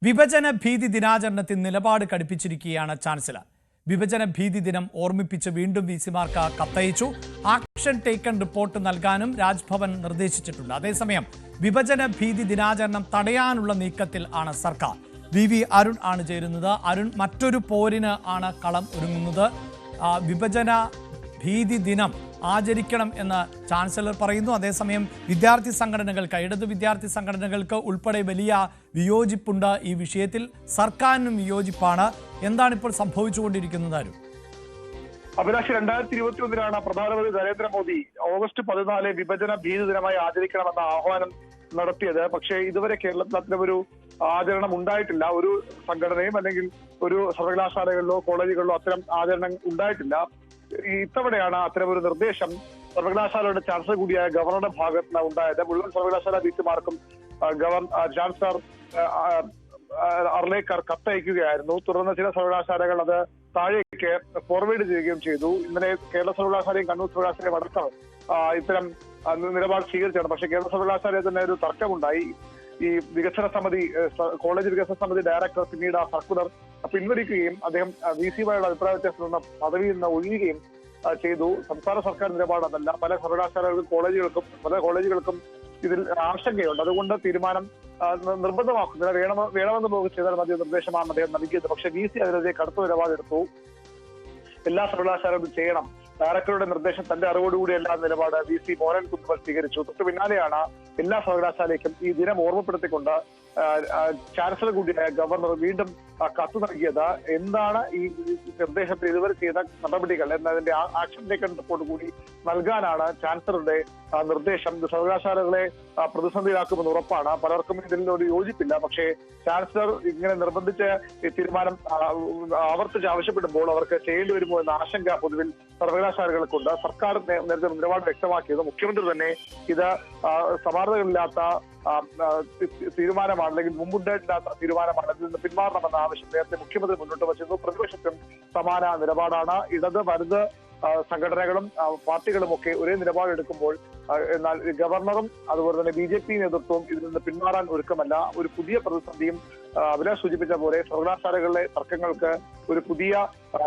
S1: വിഭജന ഭീതി ദിനാചരണത്തിൽ നിലപാട് കടുപ്പിച്ചിരിക്കുകയാണ് ചാൻസലർ. വിഭജന ഭീതി ദിനം ഓർമ്മിപ്പിച്ച് വീണ്ടും VC-മാർക്ക് കത്തയച്ചു. ആക്ഷൻ ടേക്കൺ റിപ്പോർട്ട് നൽകാനും രാജ്ഭവൻ നിർദ്ദേശിച്ചിട്ടുണ്ട്. അതേസമയം വിഭജന ഭീതി ദിനാചരണം തടയാനുള്ള നീക്കത്തിൽ ആണ് സർക്കാർ. VV അരുൺ ആണ് ചേരുന്നത്. അരുൺ, മറ്റൊരു പോരിന് ആണ് കളം ഒരുങ്ങുന്നത്. വിഭജന ഭീതി ദിനം ആചരിക്കണം എന്ന് ചാൻസലർ പറയുന്നു. അതേസമയം വിദ്യാർത്ഥി സംഘടനകൾക്ക്, ഇടതു വിദ്യാർത്ഥി സംഘടനകൾക്ക് ഉൾപ്പെടെ വലിയ വിയോജിപ്പുണ്ട് ഈ വിഷയത്തിൽ. സർക്കാരിനും വിയോജിപ്പാണ്. എന്താണ് ഇപ്പോൾ സംഭവിച്ചുകൊണ്ടിരിക്കുന്നത്?
S4: അഭിലാഷ്, 2021 പ്രധാനമന്ത്രി നരേന്ദ്രമോദി ഓഗസ്റ്റ് 14 വിഭജന ഭീതി ദിനമായി ആചരിക്കണമെന്ന ആഹ്വാനം നടത്തിയത്. പക്ഷേ ഇതുവരെ കേരളത്തിൽ അത്തരമൊരു ആചരണം ഉണ്ടായിട്ടില്ല. ഒരു സംഘടനയും അല്ലെങ്കിൽ ഒരു സർവകലാശാലകളിലോ കോളേജുകളിലോ അത്തരം ആചരണം ഉണ്ടായിട്ടില്ല. ഇത്തവണയാണ് അത്തരമൊരു നിർദ്ദേശം സർവകലാശാലയുടെ ചാൻസലർ കൂടിയായ ഗവർണറുടെ ഭാഗത്ത് നിന്ന് ഉണ്ടായത്. മുഴുവൻ സർവകലാശാല VC-മാർക്കും ചാൻസലർ അർലേക്കർ കത്തയക്കുകയായിരുന്നു. തുടർന്ന് ചില സർവകലാശാലകൾ അത് താഴേക്ക് ഫോർവേഡ് ചെയ്യുകയും ചെയ്തു. ഇന്നലെ കേരള സർവകലാശാലയും കണ്ണൂർ സർവകലാശാലയും അടക്കം ഇത്തരം നിലപാട് സ്വീകരിച്ചാണ്. പക്ഷേ കേരള സർവകലാശാലയിൽ തന്നെ ഒരു തർക്കമുണ്ടായി. ഈ വികസന സമിതി, കോളേജ് വികസന സമിതി ഡയറക്ടർ പിന്നീട് ആ സർക്കുലർ പിൻവലിക്കുകയും അദ്ദേഹം VC-മാരുടെ അഭിപ്രായ വ്യത്യാസത്തിൽ നിന്ന് പദവിയിൽ നിന്ന് ഒഴിയുകയും ചെയ്തു. സംസ്ഥാന സർക്കാർ നിലപാട് അതല്ല. പല സർവകലാശാലകൾക്കും പല കോളേജുകൾക്കും ഇതിൽ ആശങ്കയുണ്ട്. അതുകൊണ്ട് തീരുമാനം നിർബന്ധമാക്കുന്നില്ല. വേണമെന്ന് പോലും ചെയ്താൽ മതി നിർദ്ദേശമാണ് അദ്ദേഹം നൽകിയത്. പക്ഷേ VC അതിനെതിരെ കടുത്ത നിലപാടെടുത്തു. എല്ലാ സർവകലാശാലകളും ചെയ്യണം, ഡയറക്ടറുടെ നിർദ്ദേശം തന്റെ അറിവോടുകൂടി എല്ലാ നിലപാട് VC മോഹൻ കുന്നുമൽ സ്വീകരിച്ചു. തൊട്ട് പിന്നാലെയാണ് എല്ലാ സർവകലാശാലയ്ക്കും ഈ ദിനം ഓർമ്മപ്പെടുത്തിക്കൊണ്ട് ചാൻസലർ കൂടിയായ ഗവർണർ വീണ്ടും കത്ത് നൽകിയത്. എന്താണ് ഈ നിർദ്ദേശത്തിൽ ഇതുവരെ ചെയ്ത നടപടികൾ എന്നതിന്റെ ആക്ഷൻ ടേക്കൺ റിപ്പോർട്ട് കൂടി നൽകാനാണ് ചാൻസലറുടെ നിർദ്ദേശം. സർവകലാശാലകളെ പ്രതിസന്ധിയിലാക്കുമെന്ന് ഉറപ്പാണ്. പലർക്കും ഇതിനോട് യോജിപ്പില്ല. പക്ഷേ ചാൻസലർ ഇങ്ങനെ നിർബന്ധിച്ച് തീരുമാനം ആവർത്തിച്ച് ആവശ്യപ്പെടുമ്പോൾ അവർക്ക് ചെയ്യേണ്ടി വരുമോ എന്ന ആശങ്ക പൊതുവിൽ സർവകലാശാലകൾക്കുണ്ട്. സർക്കാർ നേരത്തെ നിലപാട് വ്യക്തമാക്കിയത് മുഖ്യമന്ത്രി തന്നെ ഇത് സമാനതകളില്ലാത്ത തീരുമാനമാണ്, അല്ലെങ്കിൽ മുമ്പുണ്ടായിട്ടില്ലാത്ത തീരുമാനമാണ്, ഇതിൽ നിന്ന് പിന്മാറണമെന്ന ആവശ്യം നേരത്തെ മുഖ്യമന്ത്രി മുന്നോട്ട് വച്ചിരുന്നു. പ്രതിപക്ഷത്തും സമാന നിലപാടാണ്. ഇടത് വലുത് സംഘടനകളും പാർട്ടികളും ഒക്കെ ഒരേ നിലപാടെടുക്കുമ്പോൾ എന്നാൽ ഗവർണറും അതുപോലെ തന്നെ BJP നേതൃത്വവും ഇതിൽ നിന്ന് പിന്മാറാൻ ഒരുക്കമല്ല. ഒരു പുതിയ പ്രതിസന്ധിയും അഭിലാഷ് സൂചിപ്പിച്ച പോലെ സർവകലാശാലകളിലെ തർക്കങ്ങൾക്ക് ഒരു പുതിയ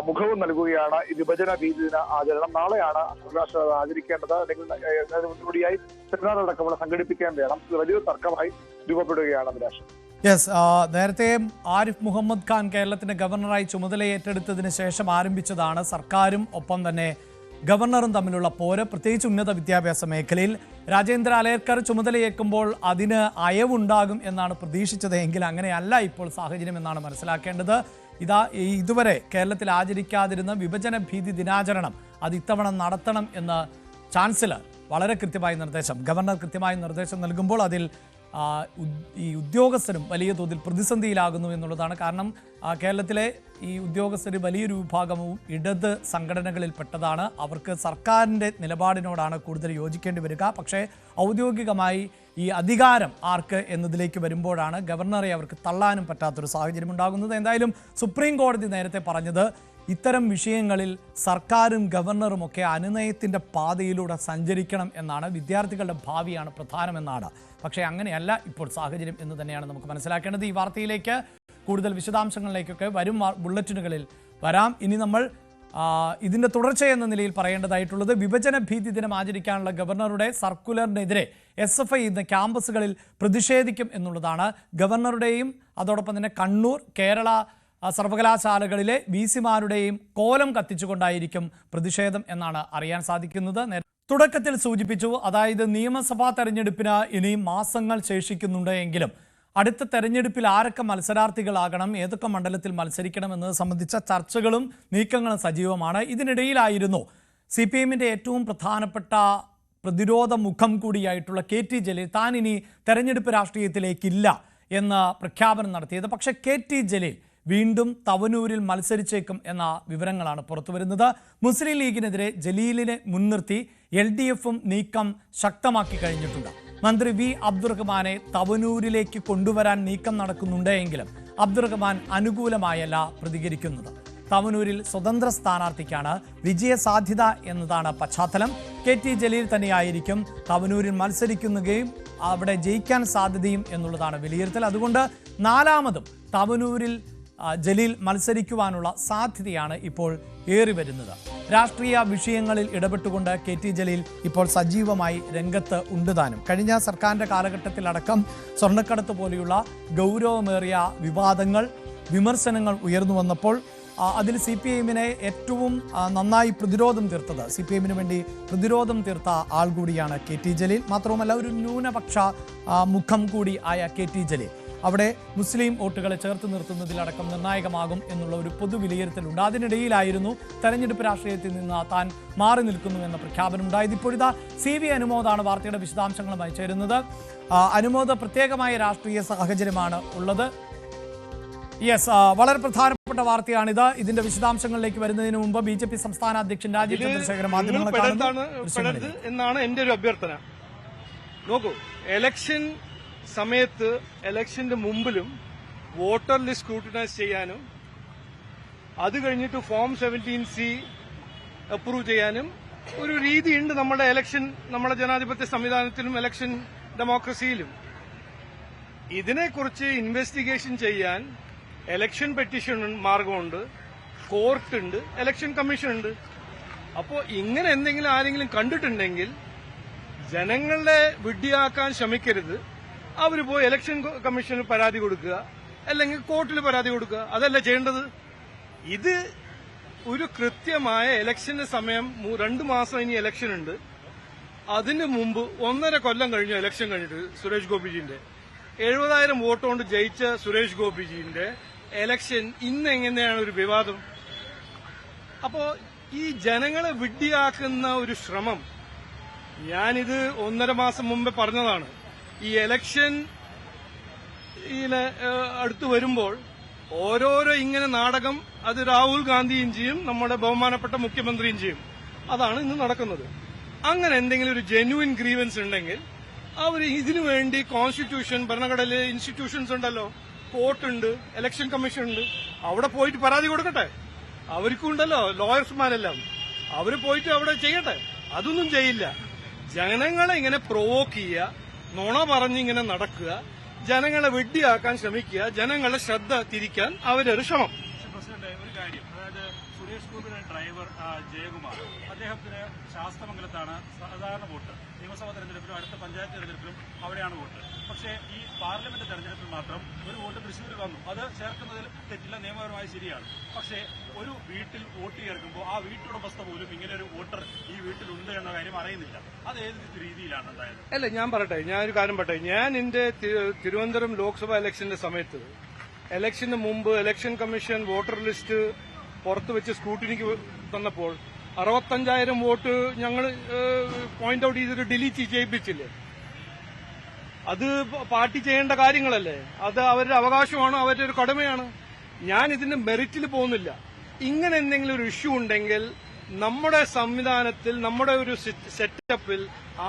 S4: മുഖവും നൽകുകയാണ് ഈ വിഭജന ഭീതി ദിന ആചരണം. നാളെയാണ് സർവകലാശാല ആചരിക്കേണ്ടത്. അല്ലെങ്കിൽ അതിന് മുന്നോടിയായി സെമിനാർ അടക്കമുള്ള സംഘടിപ്പിക്കാൻ വേണം. ഇത് വലിയൊരു തർക്കമായി രൂപപ്പെടുകയാണ് അഭിലാഷ്.
S1: യെസ്, നേരത്തെ ആരിഫ് മുഹമ്മദ് ഖാൻ കേരളത്തിന്റെ ഗവർണറായി ചുമതലയേറ്റെടുത്തതിന് ശേഷം ആരംഭിച്ചതാണ് സർക്കാരും ഒപ്പം തന്നെ ഗവർണറും തമ്മിലുള്ള പോര്. പ്രത്യേകിച്ച് ഉന്നത വിദ്യാഭ്യാസ മേഖലയിൽ രാജേന്ദ്ര അലേർക്കർ ചുമതലയേൽക്കുമ്പോൾ അതിന് അയവുണ്ടാകും എന്നാണ് പ്രതീക്ഷിച്ചത്. എങ്കിൽ അങ്ങനെയല്ല ഇപ്പോൾ സാഹചര്യം എന്നാണ് മനസ്സിലാക്കേണ്ടത്. ഇതുവരെ കേരളത്തിൽ ആചരിക്കാതിരുന്ന വിഭജന ഭീതി ദിനാചരണം അത് ഇത്തവണ നടത്തണം എന്ന് ചാൻസലർ വളരെ ഗവർണർ കൃത്യമായ നിർദ്ദേശം നൽകുമ്പോൾ അതിൽ ഈ ഉദ്യോഗസ്ഥരും വലിയ തോതിൽ പ്രതിസന്ധിയിലാകുന്നു എന്നുള്ളതാണ്. കാരണം കേരളത്തിലെ ഈ ഉദ്യോഗസ്ഥർ വലിയൊരു വിഭാഗവും ഇടത് സംഘടനകളിൽപ്പെട്ടതാണ്. അവർക്ക് സർക്കാരിൻ്റെ നിലപാടിനോടാണ് കൂടുതൽ യോജിക്കേണ്ടി വരിക. പക്ഷേ ഔദ്യോഗികമായി ഈ അധികാരം ആർക്ക് എന്നതിലേക്ക് വരുമ്പോഴാണ് ഗവർണറെ അവർക്ക് തള്ളാനും പറ്റാത്തൊരു സാഹചര്യം ഉണ്ടാകുന്നത്. എന്തായാലും സുപ്രീം കോടതി നേരത്തെ പറഞ്ഞത് ഇത്തരം വിഷയങ്ങളിൽ സർക്കാരും ഗവർണറും ഒക്കെ അനുനയത്തിൻ്റെ പാതയിലൂടെ സഞ്ചരിക്കണം എന്നാണ്. വിദ്യാർത്ഥികളുടെ ഭാവിയാണ് പ്രധാനമെന്നാണ്. പക്ഷേ അങ്ങനെയല്ല ഇപ്പോൾ സാഹചര്യം എന്ന് തന്നെയാണ് നമുക്ക് മനസ്സിലാക്കേണ്ടത്. ഈ വാർത്തയിലേക്ക് കൂടുതൽ വിശദാംശങ്ങളിലേക്കൊക്കെ വരും ബുള്ളറ്റിനുകളിൽ വരാം. ഇനി നമ്മൾ ഇതിൻ്റെ തുടർച്ചയെന്ന നിലയിൽ പറയേണ്ടതായിട്ടുള്ളത് വിഭജന ഭീതി ദിനം ആചരിക്കാനുള്ള ഗവർണറുടെ സർക്കുലറിനെതിരെ SFI ഇന്ന് ക്യാമ്പസുകളിൽ പ്രതിഷേധിക്കും എന്നുള്ളതാണ്. ഗവർണറുടെയും അതോടൊപ്പം തന്നെ കണ്ണൂർ, കേരള സർവകലാശാലകളിലെ VC-മാരുടെയും കോലം കത്തിച്ചുകൊണ്ടായിരിക്കും പ്രതിഷേധം എന്നാണ് അറിയാൻ സാധിക്കുന്നത്. തുടക്കത്തിൽ സൂചിപ്പിച്ചു, അതായത് നിയമസഭാ തെരഞ്ഞെടുപ്പിന് ഇനി മാസങ്ങൾ ശേഷിക്കുന്നുണ്ട് എങ്കിലും അടുത്ത തെരഞ്ഞെടുപ്പിൽ ആരൊക്കെ മത്സരാർത്ഥികളാകണം, ഏതൊക്കെ മണ്ഡലത്തിൽ മത്സരിക്കണം എന്നത് സംബന്ധിച്ച ചർച്ചകളും നീക്കങ്ങളും സജീവമാണ്. ഇതിനിടയിലായിരുന്നു CPM-ന്റെ ഏറ്റവും പ്രധാനപ്പെട്ട പ്രതിരോധ മുഖം കൂടിയായിട്ടുള്ള KT ജലീൽ താൻ ഇനി തെരഞ്ഞെടുപ്പ് രാഷ്ട്രീയത്തിലേക്കില്ല എന്ന പ്രഖ്യാപനം നടത്തിയത്. പക്ഷേ KT ജലീൽ വീണ്ടും തവനൂരിൽ മത്സരിച്ചേക്കും എന്ന വിവരങ്ങളാണ് പുറത്തുവരുന്നത്. മുസ്ലിം ലീഗിനെതിരെ ജലീലിനെ മുൻനിർത്തി LDF-ഉം നീക്കം ശക്തമാക്കി കഴിഞ്ഞിട്ടുണ്ട്. മന്ത്രി V അബ്ദുറഹ്മാനെ തവനൂരിലേക്ക് കൊണ്ടുവരാൻ നീക്കം നടക്കുന്നുണ്ടെങ്കിലും അബ്ദുറഹ്മാൻ അനുകൂലമായല്ല പ്രതികരിക്കുന്നത്. തവനൂരിൽ സ്വതന്ത്ര സ്ഥാനാർത്ഥിക്കാണ് വിജയസാധ്യത എന്നതാണ് പശ്ചാത്തലം. KT ജലീൽ തന്നെയായിരിക്കും തവനൂരിൽ മത്സരിക്കുകയും അവിടെ ജയിക്കാൻ സാധ്യതയും എന്നുള്ളതാണ് വിലയിരുത്തൽ. അതുകൊണ്ട് നാലാമതും തവനൂരിൽ ജലീൽ മത്സരിക്കുവാനുള്ള സാധ്യതയാണ് ഇപ്പോൾ ഏറി വരുന്നത്. രാഷ്ട്രീയ വിഷയങ്ങളിൽ ഇടപെട്ടുകൊണ്ട് KT ജലീൽ ഇപ്പോൾ സജീവമായി രംഗത്ത് ഉണ്ടുതാനും. കഴിഞ്ഞ സർക്കാരിൻ്റെ കാലഘട്ടത്തിലടക്കം സ്വർണ്ണക്കടത്ത് പോലെയുള്ള ഗൗരവമേറിയ വിവാദങ്ങൾ, വിമർശനങ്ങൾ ഉയർന്നു വന്നപ്പോൾ അതിൽ CPM-നെ ഏറ്റവും നന്നായി പ്രതിരോധം തീർത്തത്, CPM-ന് വേണ്ടി പ്രതിരോധം തീർത്ത ആൾ കൂടിയാണ് KT ജലീൽ. മാത്രവുമല്ല ഒരു ന്യൂനപക്ഷ മുഖം കൂടി ആയ KT ജലീൽ അവിടെ മുസ്ലിം വോട്ടുകളെ ചേർത്ത് നിർത്തുന്നതിലടക്കം നിർണായകമാകും എന്നുള്ള ഒരു പൊതു വിലയിരുത്തലുണ്ട്. അതിനിടയിലായിരുന്നു തെരഞ്ഞെടുപ്പ് രാഷ്ട്രീയത്തിൽ നിന്ന് താൻ മാറി നിൽക്കുന്നു എന്ന പ്രഖ്യാപനം ഉണ്ടായത്. ഇപ്പോഴിതാ CV അനുമോദാണ് വാർത്തയുടെ വിശദാംശങ്ങളുമായി ചേരുന്നത്. അനുമോദ്, പ്രത്യേകമായ രാഷ്ട്രീയ സാഹചര്യമാണ് ഉള്ളത്. യെസ്, വളരെ പ്രധാനപ്പെട്ട വാർത്തയാണിത്. ഇതിന്റെ വിശദാംശങ്ങളിലേക്ക് വരുന്നതിന് മുമ്പ് BJP സംസ്ഥാന അധ്യക്ഷൻ രാജീവ് ചന്ദ്രശേഖരൻ മാധ്യമങ്ങളെ
S5: എന്നാണ് എന്റെ ഒരു അഭ്യർത്ഥന. നോക്കൂ, ഇലക്ഷൻ സമയത്ത് ഇലക്ഷന്റെ മുമ്പിലും വോട്ടർ ലിസ്റ്റ് സ്ക്രൂട്ടിനൈസ് ചെയ്യാനും അത് കഴിഞ്ഞിട്ട് ഫോം 17C അപ്രൂവ് ചെയ്യാനും ഒരു രീതിയുണ്ട് നമ്മുടെ ഇലക്ഷൻ, നമ്മുടെ ജനാധിപത്യ സംവിധാനത്തിലും ഇലക്ഷൻ ഡെമോക്രസിയിലും. ഇതിനെക്കുറിച്ച് ഇൻവെസ്റ്റിഗേഷൻ ചെയ്യാൻ ഇലക്ഷൻ പെറ്റീഷൻ മാർഗമുണ്ട്, കോർട്ടുണ്ട്, ഇലക്ഷൻ കമ്മീഷൻ ഉണ്ട്. അപ്പോൾ ഇങ്ങനെ എന്തെങ്കിലും ആരെങ്കിലും കണ്ടിട്ടുണ്ടെങ്കിൽ ജനങ്ങളെ വിഡ്ഢിയാക്കാൻ ശ്രമിക്കരുത്. അവർ പോയി ഇലക്ഷൻ കമ്മീഷനിൽ പരാതി കൊടുക്കുക, അല്ലെങ്കിൽ കോർട്ടിൽ പരാതി കൊടുക്കുക. അതല്ല ചെയ്യേണ്ടത്. ഇത് ഒരു കൃത്യമായ ഇലക്ഷന്റെ സമയം 2 മാസം ഇനി ഇലക്ഷൻ ഉണ്ട്. അതിന് മുമ്പ് 1.5 കൊല്ലം കഴിഞ്ഞു ഇലക്ഷൻ കഴിഞ്ഞിട്ട് സുരേഷ് ഗോപിജിന്റെ 70,000 വോട്ട് കൊണ്ട് ജയിച്ച സുരേഷ് ഗോപിജിന്റെ ഇലക്ഷൻ ഇന്ന് എങ്ങനെയാണ് ഒരു വിവാദം? അപ്പോ ഈ ജനങ്ങളെ വിഡ്ഢിയാക്കുന്ന ഒരു ശ്രമം, ഞാനിത് 1.5 മാസം മുമ്പേ പറഞ്ഞതാണ്. ഈ ഇലക്ഷൻ അടുത്ത് വരുമ്പോൾ ഓരോരോ ഇങ്ങനെ നാടകം അത് രാഹുൽ ഗാന്ധിയും ചെയ്യും, നമ്മുടെ ബഹുമാനപ്പെട്ട മുഖ്യമന്ത്രിയും ചെയ്യും. അതാണ് ഇന്ന് നടക്കുന്നത്. അങ്ങനെ എന്തെങ്കിലും ഒരു ജെന്യുവിൻ ഗ്രീവൻസ് ഉണ്ടെങ്കിൽ അവർ ഇതിനു വേണ്ടി കോൺസ്റ്റിറ്റ്യൂഷൻ, ഭരണഘടനയിലെ ഇൻസ്റ്റിറ്റ്യൂഷൻസ് ഉണ്ടല്ലോ, കോർട്ടുണ്ട്, ഇലക്ഷൻ കമ്മീഷൻ ഉണ്ട്, അവിടെ പോയിട്ട് പരാതി കൊടുക്കട്ടെ. അവർക്കും ഉണ്ടല്ലോ ലോയേഴ്സ്മാരെല്ലാം, അവർ പോയിട്ട് അവിടെ ചെയ്യട്ടെ. അതൊന്നും ചെയ്യില്ല. ജനങ്ങളെ ഇങ്ങനെ പ്രൊവോക്ക് ചെയ്യുക, നുണ പറഞ്ഞിങ്ങനെ നടക്കുക, ജനങ്ങളെ വെഡ്ഡിയാക്കാൻ ശ്രമിക്കുക, ജനങ്ങളുടെ ശ്രദ്ധ തിരിക്കാൻ അവരൊരു ശ്രമം.
S6: ഒരു കാര്യം, അതായത് സുരേഷ് ഗോപിയുടെ ഡ്രൈവർ ജയകുമാർ, അദ്ദേഹത്തിന് ശാസ്തമംഗലത്താണ് സാധാരണ വോട്ട്. നിയമസഭാ തെരഞ്ഞെടുപ്പിലും അടുത്ത പഞ്ചായത്ത് തെരഞ്ഞെടുപ്പിലും അവിടെയാണ് വോട്ട്. പക്ഷേ ഈ പാർലമെന്റ് തെരഞ്ഞെടുപ്പിൽ മാത്രം ഒരു വോട്ട് തൃശ്ശൂരിൽ വന്നു. അത് ചേർക്കുന്നതിൽ തെറ്റില്ല, നിയമപരമായി ശരിയാണ്. പക്ഷേ ഒരു വീട്ടിൽ വോട്ട് ചേർക്കുമ്പോൾ ആ വീട്ടുടമസ്ഥ പോലും ഇങ്ങനെ ഒരു വോട്ടർ ഈ വീട്ടിലുണ്ട് എന്ന കാര്യം അറിയുന്നില്ല. അത് ഏത് രീതിയിലാണ് ഉണ്ടായത്?
S5: അല്ല, ഞാൻ പറയട്ടെ, ഞാനൊരു കാര്യം പറയട്ടെ. ഞാൻ എന്റെ തിരുവനന്തപുരം ലോക്സഭാ ഇലക്ഷന്റെ സമയത്ത് ഇലക്ഷന് മുമ്പ് ഇലക്ഷൻ കമ്മീഷൻ വോട്ടർ ലിസ്റ്റ് പുറത്തുവെച്ച് സ്ക്രൂട്ടിനിക്ക് തന്നപ്പോൾ 65,000 വോട്ട് ഞങ്ങൾ പോയിന്റ് ഔട്ട് ചെയ്തിട്ട് ഡിലീറ്റ് ചെയ്യിപ്പിച്ചില്ലേ? അത് പാർട്ടി ചെയ്യേണ്ട കാര്യങ്ങളല്ലേ? അത് അവരുടെ അവകാശമാണ്, അവരുടെ ഒരു കടമയാണ്. ഞാൻ ഇതിന്റെ മെറിറ്റിൽ പോകുന്നില്ല. ഇങ്ങനെ എന്തെങ്കിലും ഒരു ഇഷ്യൂ ഉണ്ടെങ്കിൽ നമ്മുടെ സംവിധാനത്തിൽ, നമ്മുടെ ഒരു സെറ്റപ്പിൽ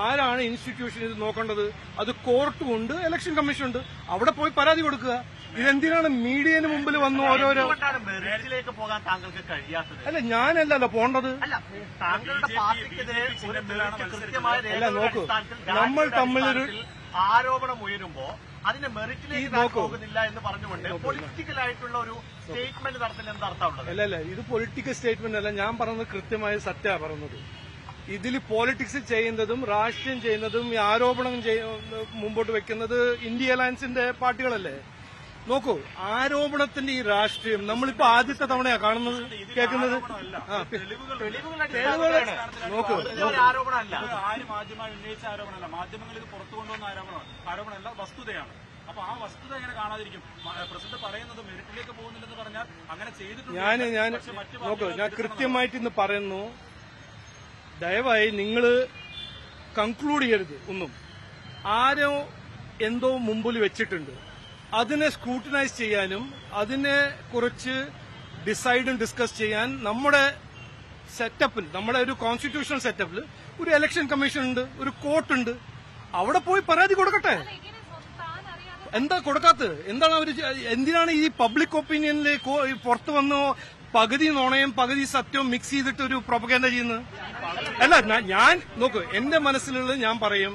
S5: ആരാണ് ഇൻസ്റ്റിറ്റ്യൂഷൻ ഇത് നോക്കേണ്ടത്? അത് കോർട്ടും ഉണ്ട്, ഇലക്ഷൻ കമ്മീഷൻ ഉണ്ട്. അവിടെ പോയി പരാതി കൊടുക്കുക. ഇതെന്തിനാണ് മീഡിയന് മുമ്പിൽ വന്ന് ഓരോരോ
S6: മെറിറ്റിലേക്ക് പോകാൻ താങ്കൾക്ക് കഴിയാത്തത്?
S5: അല്ല, ഞാനല്ലല്ലോ പോണ്ടത്.
S6: താങ്കളുടെ പാർട്ടിക്കെതിരെ ഒരു കൃത്യമായ
S5: നോക്കൂ, നമ്മൾ തമ്മിലൊരു
S6: ആരോപണം ഉയരുമ്പോ അതിന്റെ മെറിറ്റിലേക്ക് പോകുന്നില്ല എന്ന് പറഞ്ഞുകൊണ്ട് പൊളിറ്റിക്കൽ ആയിട്ടുള്ള ഒരു സ്റ്റേറ്റ്മെന്റ് നടത്തുന്ന എന്താ അർത്ഥമുള്ളത്?
S5: അല്ല, ഇത് പൊളിറ്റിക്കൽ സ്റ്റേറ്റ്മെന്റ് അല്ല. ഞാൻ പറഞ്ഞത് കൃത്യമായ സത്യമാണ് പറഞ്ഞത്. ഇതിൽ പോളിറ്റിക്സ് ചെയ്യുന്നതും രാഷ്ട്രീയം ചെയ്യുന്നതും ഈ ആരോപണം മുമ്പോട്ട് വെക്കുന്നത് ഇന്ത്യ അലയൻസിന്റെ പാർട്ടികളല്ലേ? നോക്കൂ, ആരോപണത്തിന്റെ ഈ രാഷ്ട്രീയം നമ്മളിപ്പോ ആദ്യത്തെ തവണയാ കാണുന്നത്, കേൾക്കുന്നത്. നോക്കൂ,
S6: ആരോപണമല്ല, ആരും മാധ്യമങ്ങൾ ഉന്നയിച്ച ആരോപണമല്ല, മാധ്യമങ്ങൾ ഇത് പുറത്തു കൊണ്ടുവന്ന ആരോപണമല്ല, വസ്തുതയാണ്. അപ്പൊ ആ വസ്തുത എങ്ങനെ കാണാതിരിക്കും? പ്രസിഡന്റ് പറയുന്നത് മെറിറ്റിലേക്ക് പോകുന്നില്ലെന്ന് പറഞ്ഞാൽ അങ്ങനെ ചെയ്തിട്ടുണ്ട്.
S5: നോക്കൂ, ഞാൻ കൃത്യമായിട്ട് ഇന്ന് പറയുന്നു, ദയവായി നിങ്ങൾ കൺക്ലൂഡ് ചെയ്യരുത് ഒന്നും. ആരോ എന്തോ മുമ്പിൽ വെച്ചിട്ടുണ്ട്, അതിനെ സ്ക്രൂട്ടിനൈസ് ചെയ്യാനും അതിനെ കുറിച്ച് ഡിസൈഡും ഡിസ്കസ് ചെയ്യാൻ നമ്മുടെ സെറ്റപ്പിൽ, നമ്മുടെ ഒരു കോൺസ്റ്റിറ്റ്യൂഷണൽ സെറ്റപ്പിൽ ഒരു ഇലക്ഷൻ കമ്മീഷൻ ഉണ്ട്, ഒരു കോർട്ടുണ്ട്. അവിടെ പോയി പരാതി കൊടുക്കട്ടെ. എന്താ കൊടുക്കാത്തത്? എന്താണ് അവർ, എന്തിനാണ് ഈ പബ്ലിക് ഒപ്പീനിയനിൽ പുറത്തു വന്നോ പകുതി നുണയും പകുതി സത്യവും മിക്സ് ചെയ്തിട്ട് ഒരു പ്രൊപ്പഗൻഡ ചെയ്യുന്നത്? അല്ല, ഞാൻ നോക്കൂ, എന്റെ മനസ്സിലുള്ളത് ഞാൻ പറയും.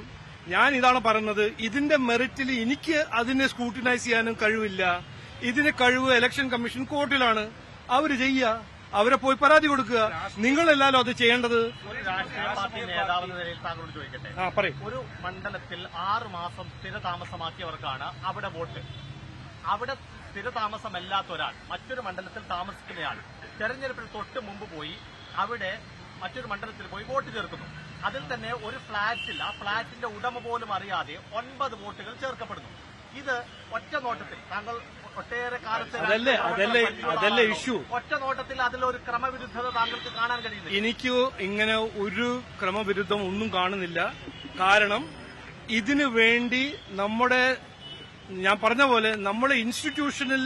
S5: ഞാൻ ഇതാണ് പറയുന്നത്, ഇതിന്റെ മെറിറ്റിൽ എനിക്ക് അതിനെ സ്ക്രൂട്ടിനൈസ് ചെയ്യാനും കഴിവില്ല. ഇതിന് കഴിവ് ഇലക്ഷൻ കമ്മീഷൻ കോർട്ടിലാണ്. അവര് ചെയ്യുക, അവരെ പോയി പരാതി കൊടുക്കുക. നിങ്ങളെല്ലാലും അത് ചെയ്യേണ്ടത്.
S6: ഒരു രാഷ്ട്രീയ പാർട്ടി നേതാവെന്ന നിലയിൽ താങ്കളോട് ചോദിക്കട്ടെ,
S5: പറയും.
S6: ഒരു മണ്ഡലത്തിൽ 6 മാസം സ്ഥിരതാമസമാക്കിയവർക്കാണ് അവിടെ വോട്ട്. അവിടെ സ്ഥിരതാമസമല്ലാത്ത ഒരാൾ മറ്റൊരു മണ്ഡലത്തിൽ താമസിക്കുന്നയാൾ തെരഞ്ഞെടുപ്പിൽ തൊട്ട് മുമ്പ് പോയി അവിടെ മറ്റൊരു മണ്ഡലത്തിൽ പോയി വോട്ട് ചേർക്കുന്നു. അതിൽ തന്നെ ഒരു ഫ്ളാറ്റിൽ, ആ ഫ്ളാറ്റിന്റെ ഉടമ പോലും അറിയാതെ 9 വോട്ടുകൾ ചേർക്കപ്പെടുന്നു. ഇത് ഒറ്റ നോട്ടത്തിൽ, താങ്കൾ ഒട്ടേറെ കാലത്ത്
S5: അതല്ലേ ഇഷ്യൂ.
S6: ഒറ്റ നോട്ടത്തിൽ അതിലൊരു ക്രമവിരുദ്ധത താങ്കൾക്ക് കാണാൻ കഴിയുന്നു?
S5: എനിക്ക് ഇങ്ങനെ ഒരു ക്രമവിരുദ്ധം ഒന്നും കാണുന്നില്ല. കാരണം ഇതിനു വേണ്ടി നമ്മുടെ, ഞാൻ പറഞ്ഞ പോലെ നമ്മുടെ ഇൻസ്റ്റിറ്റ്യൂഷനിൽ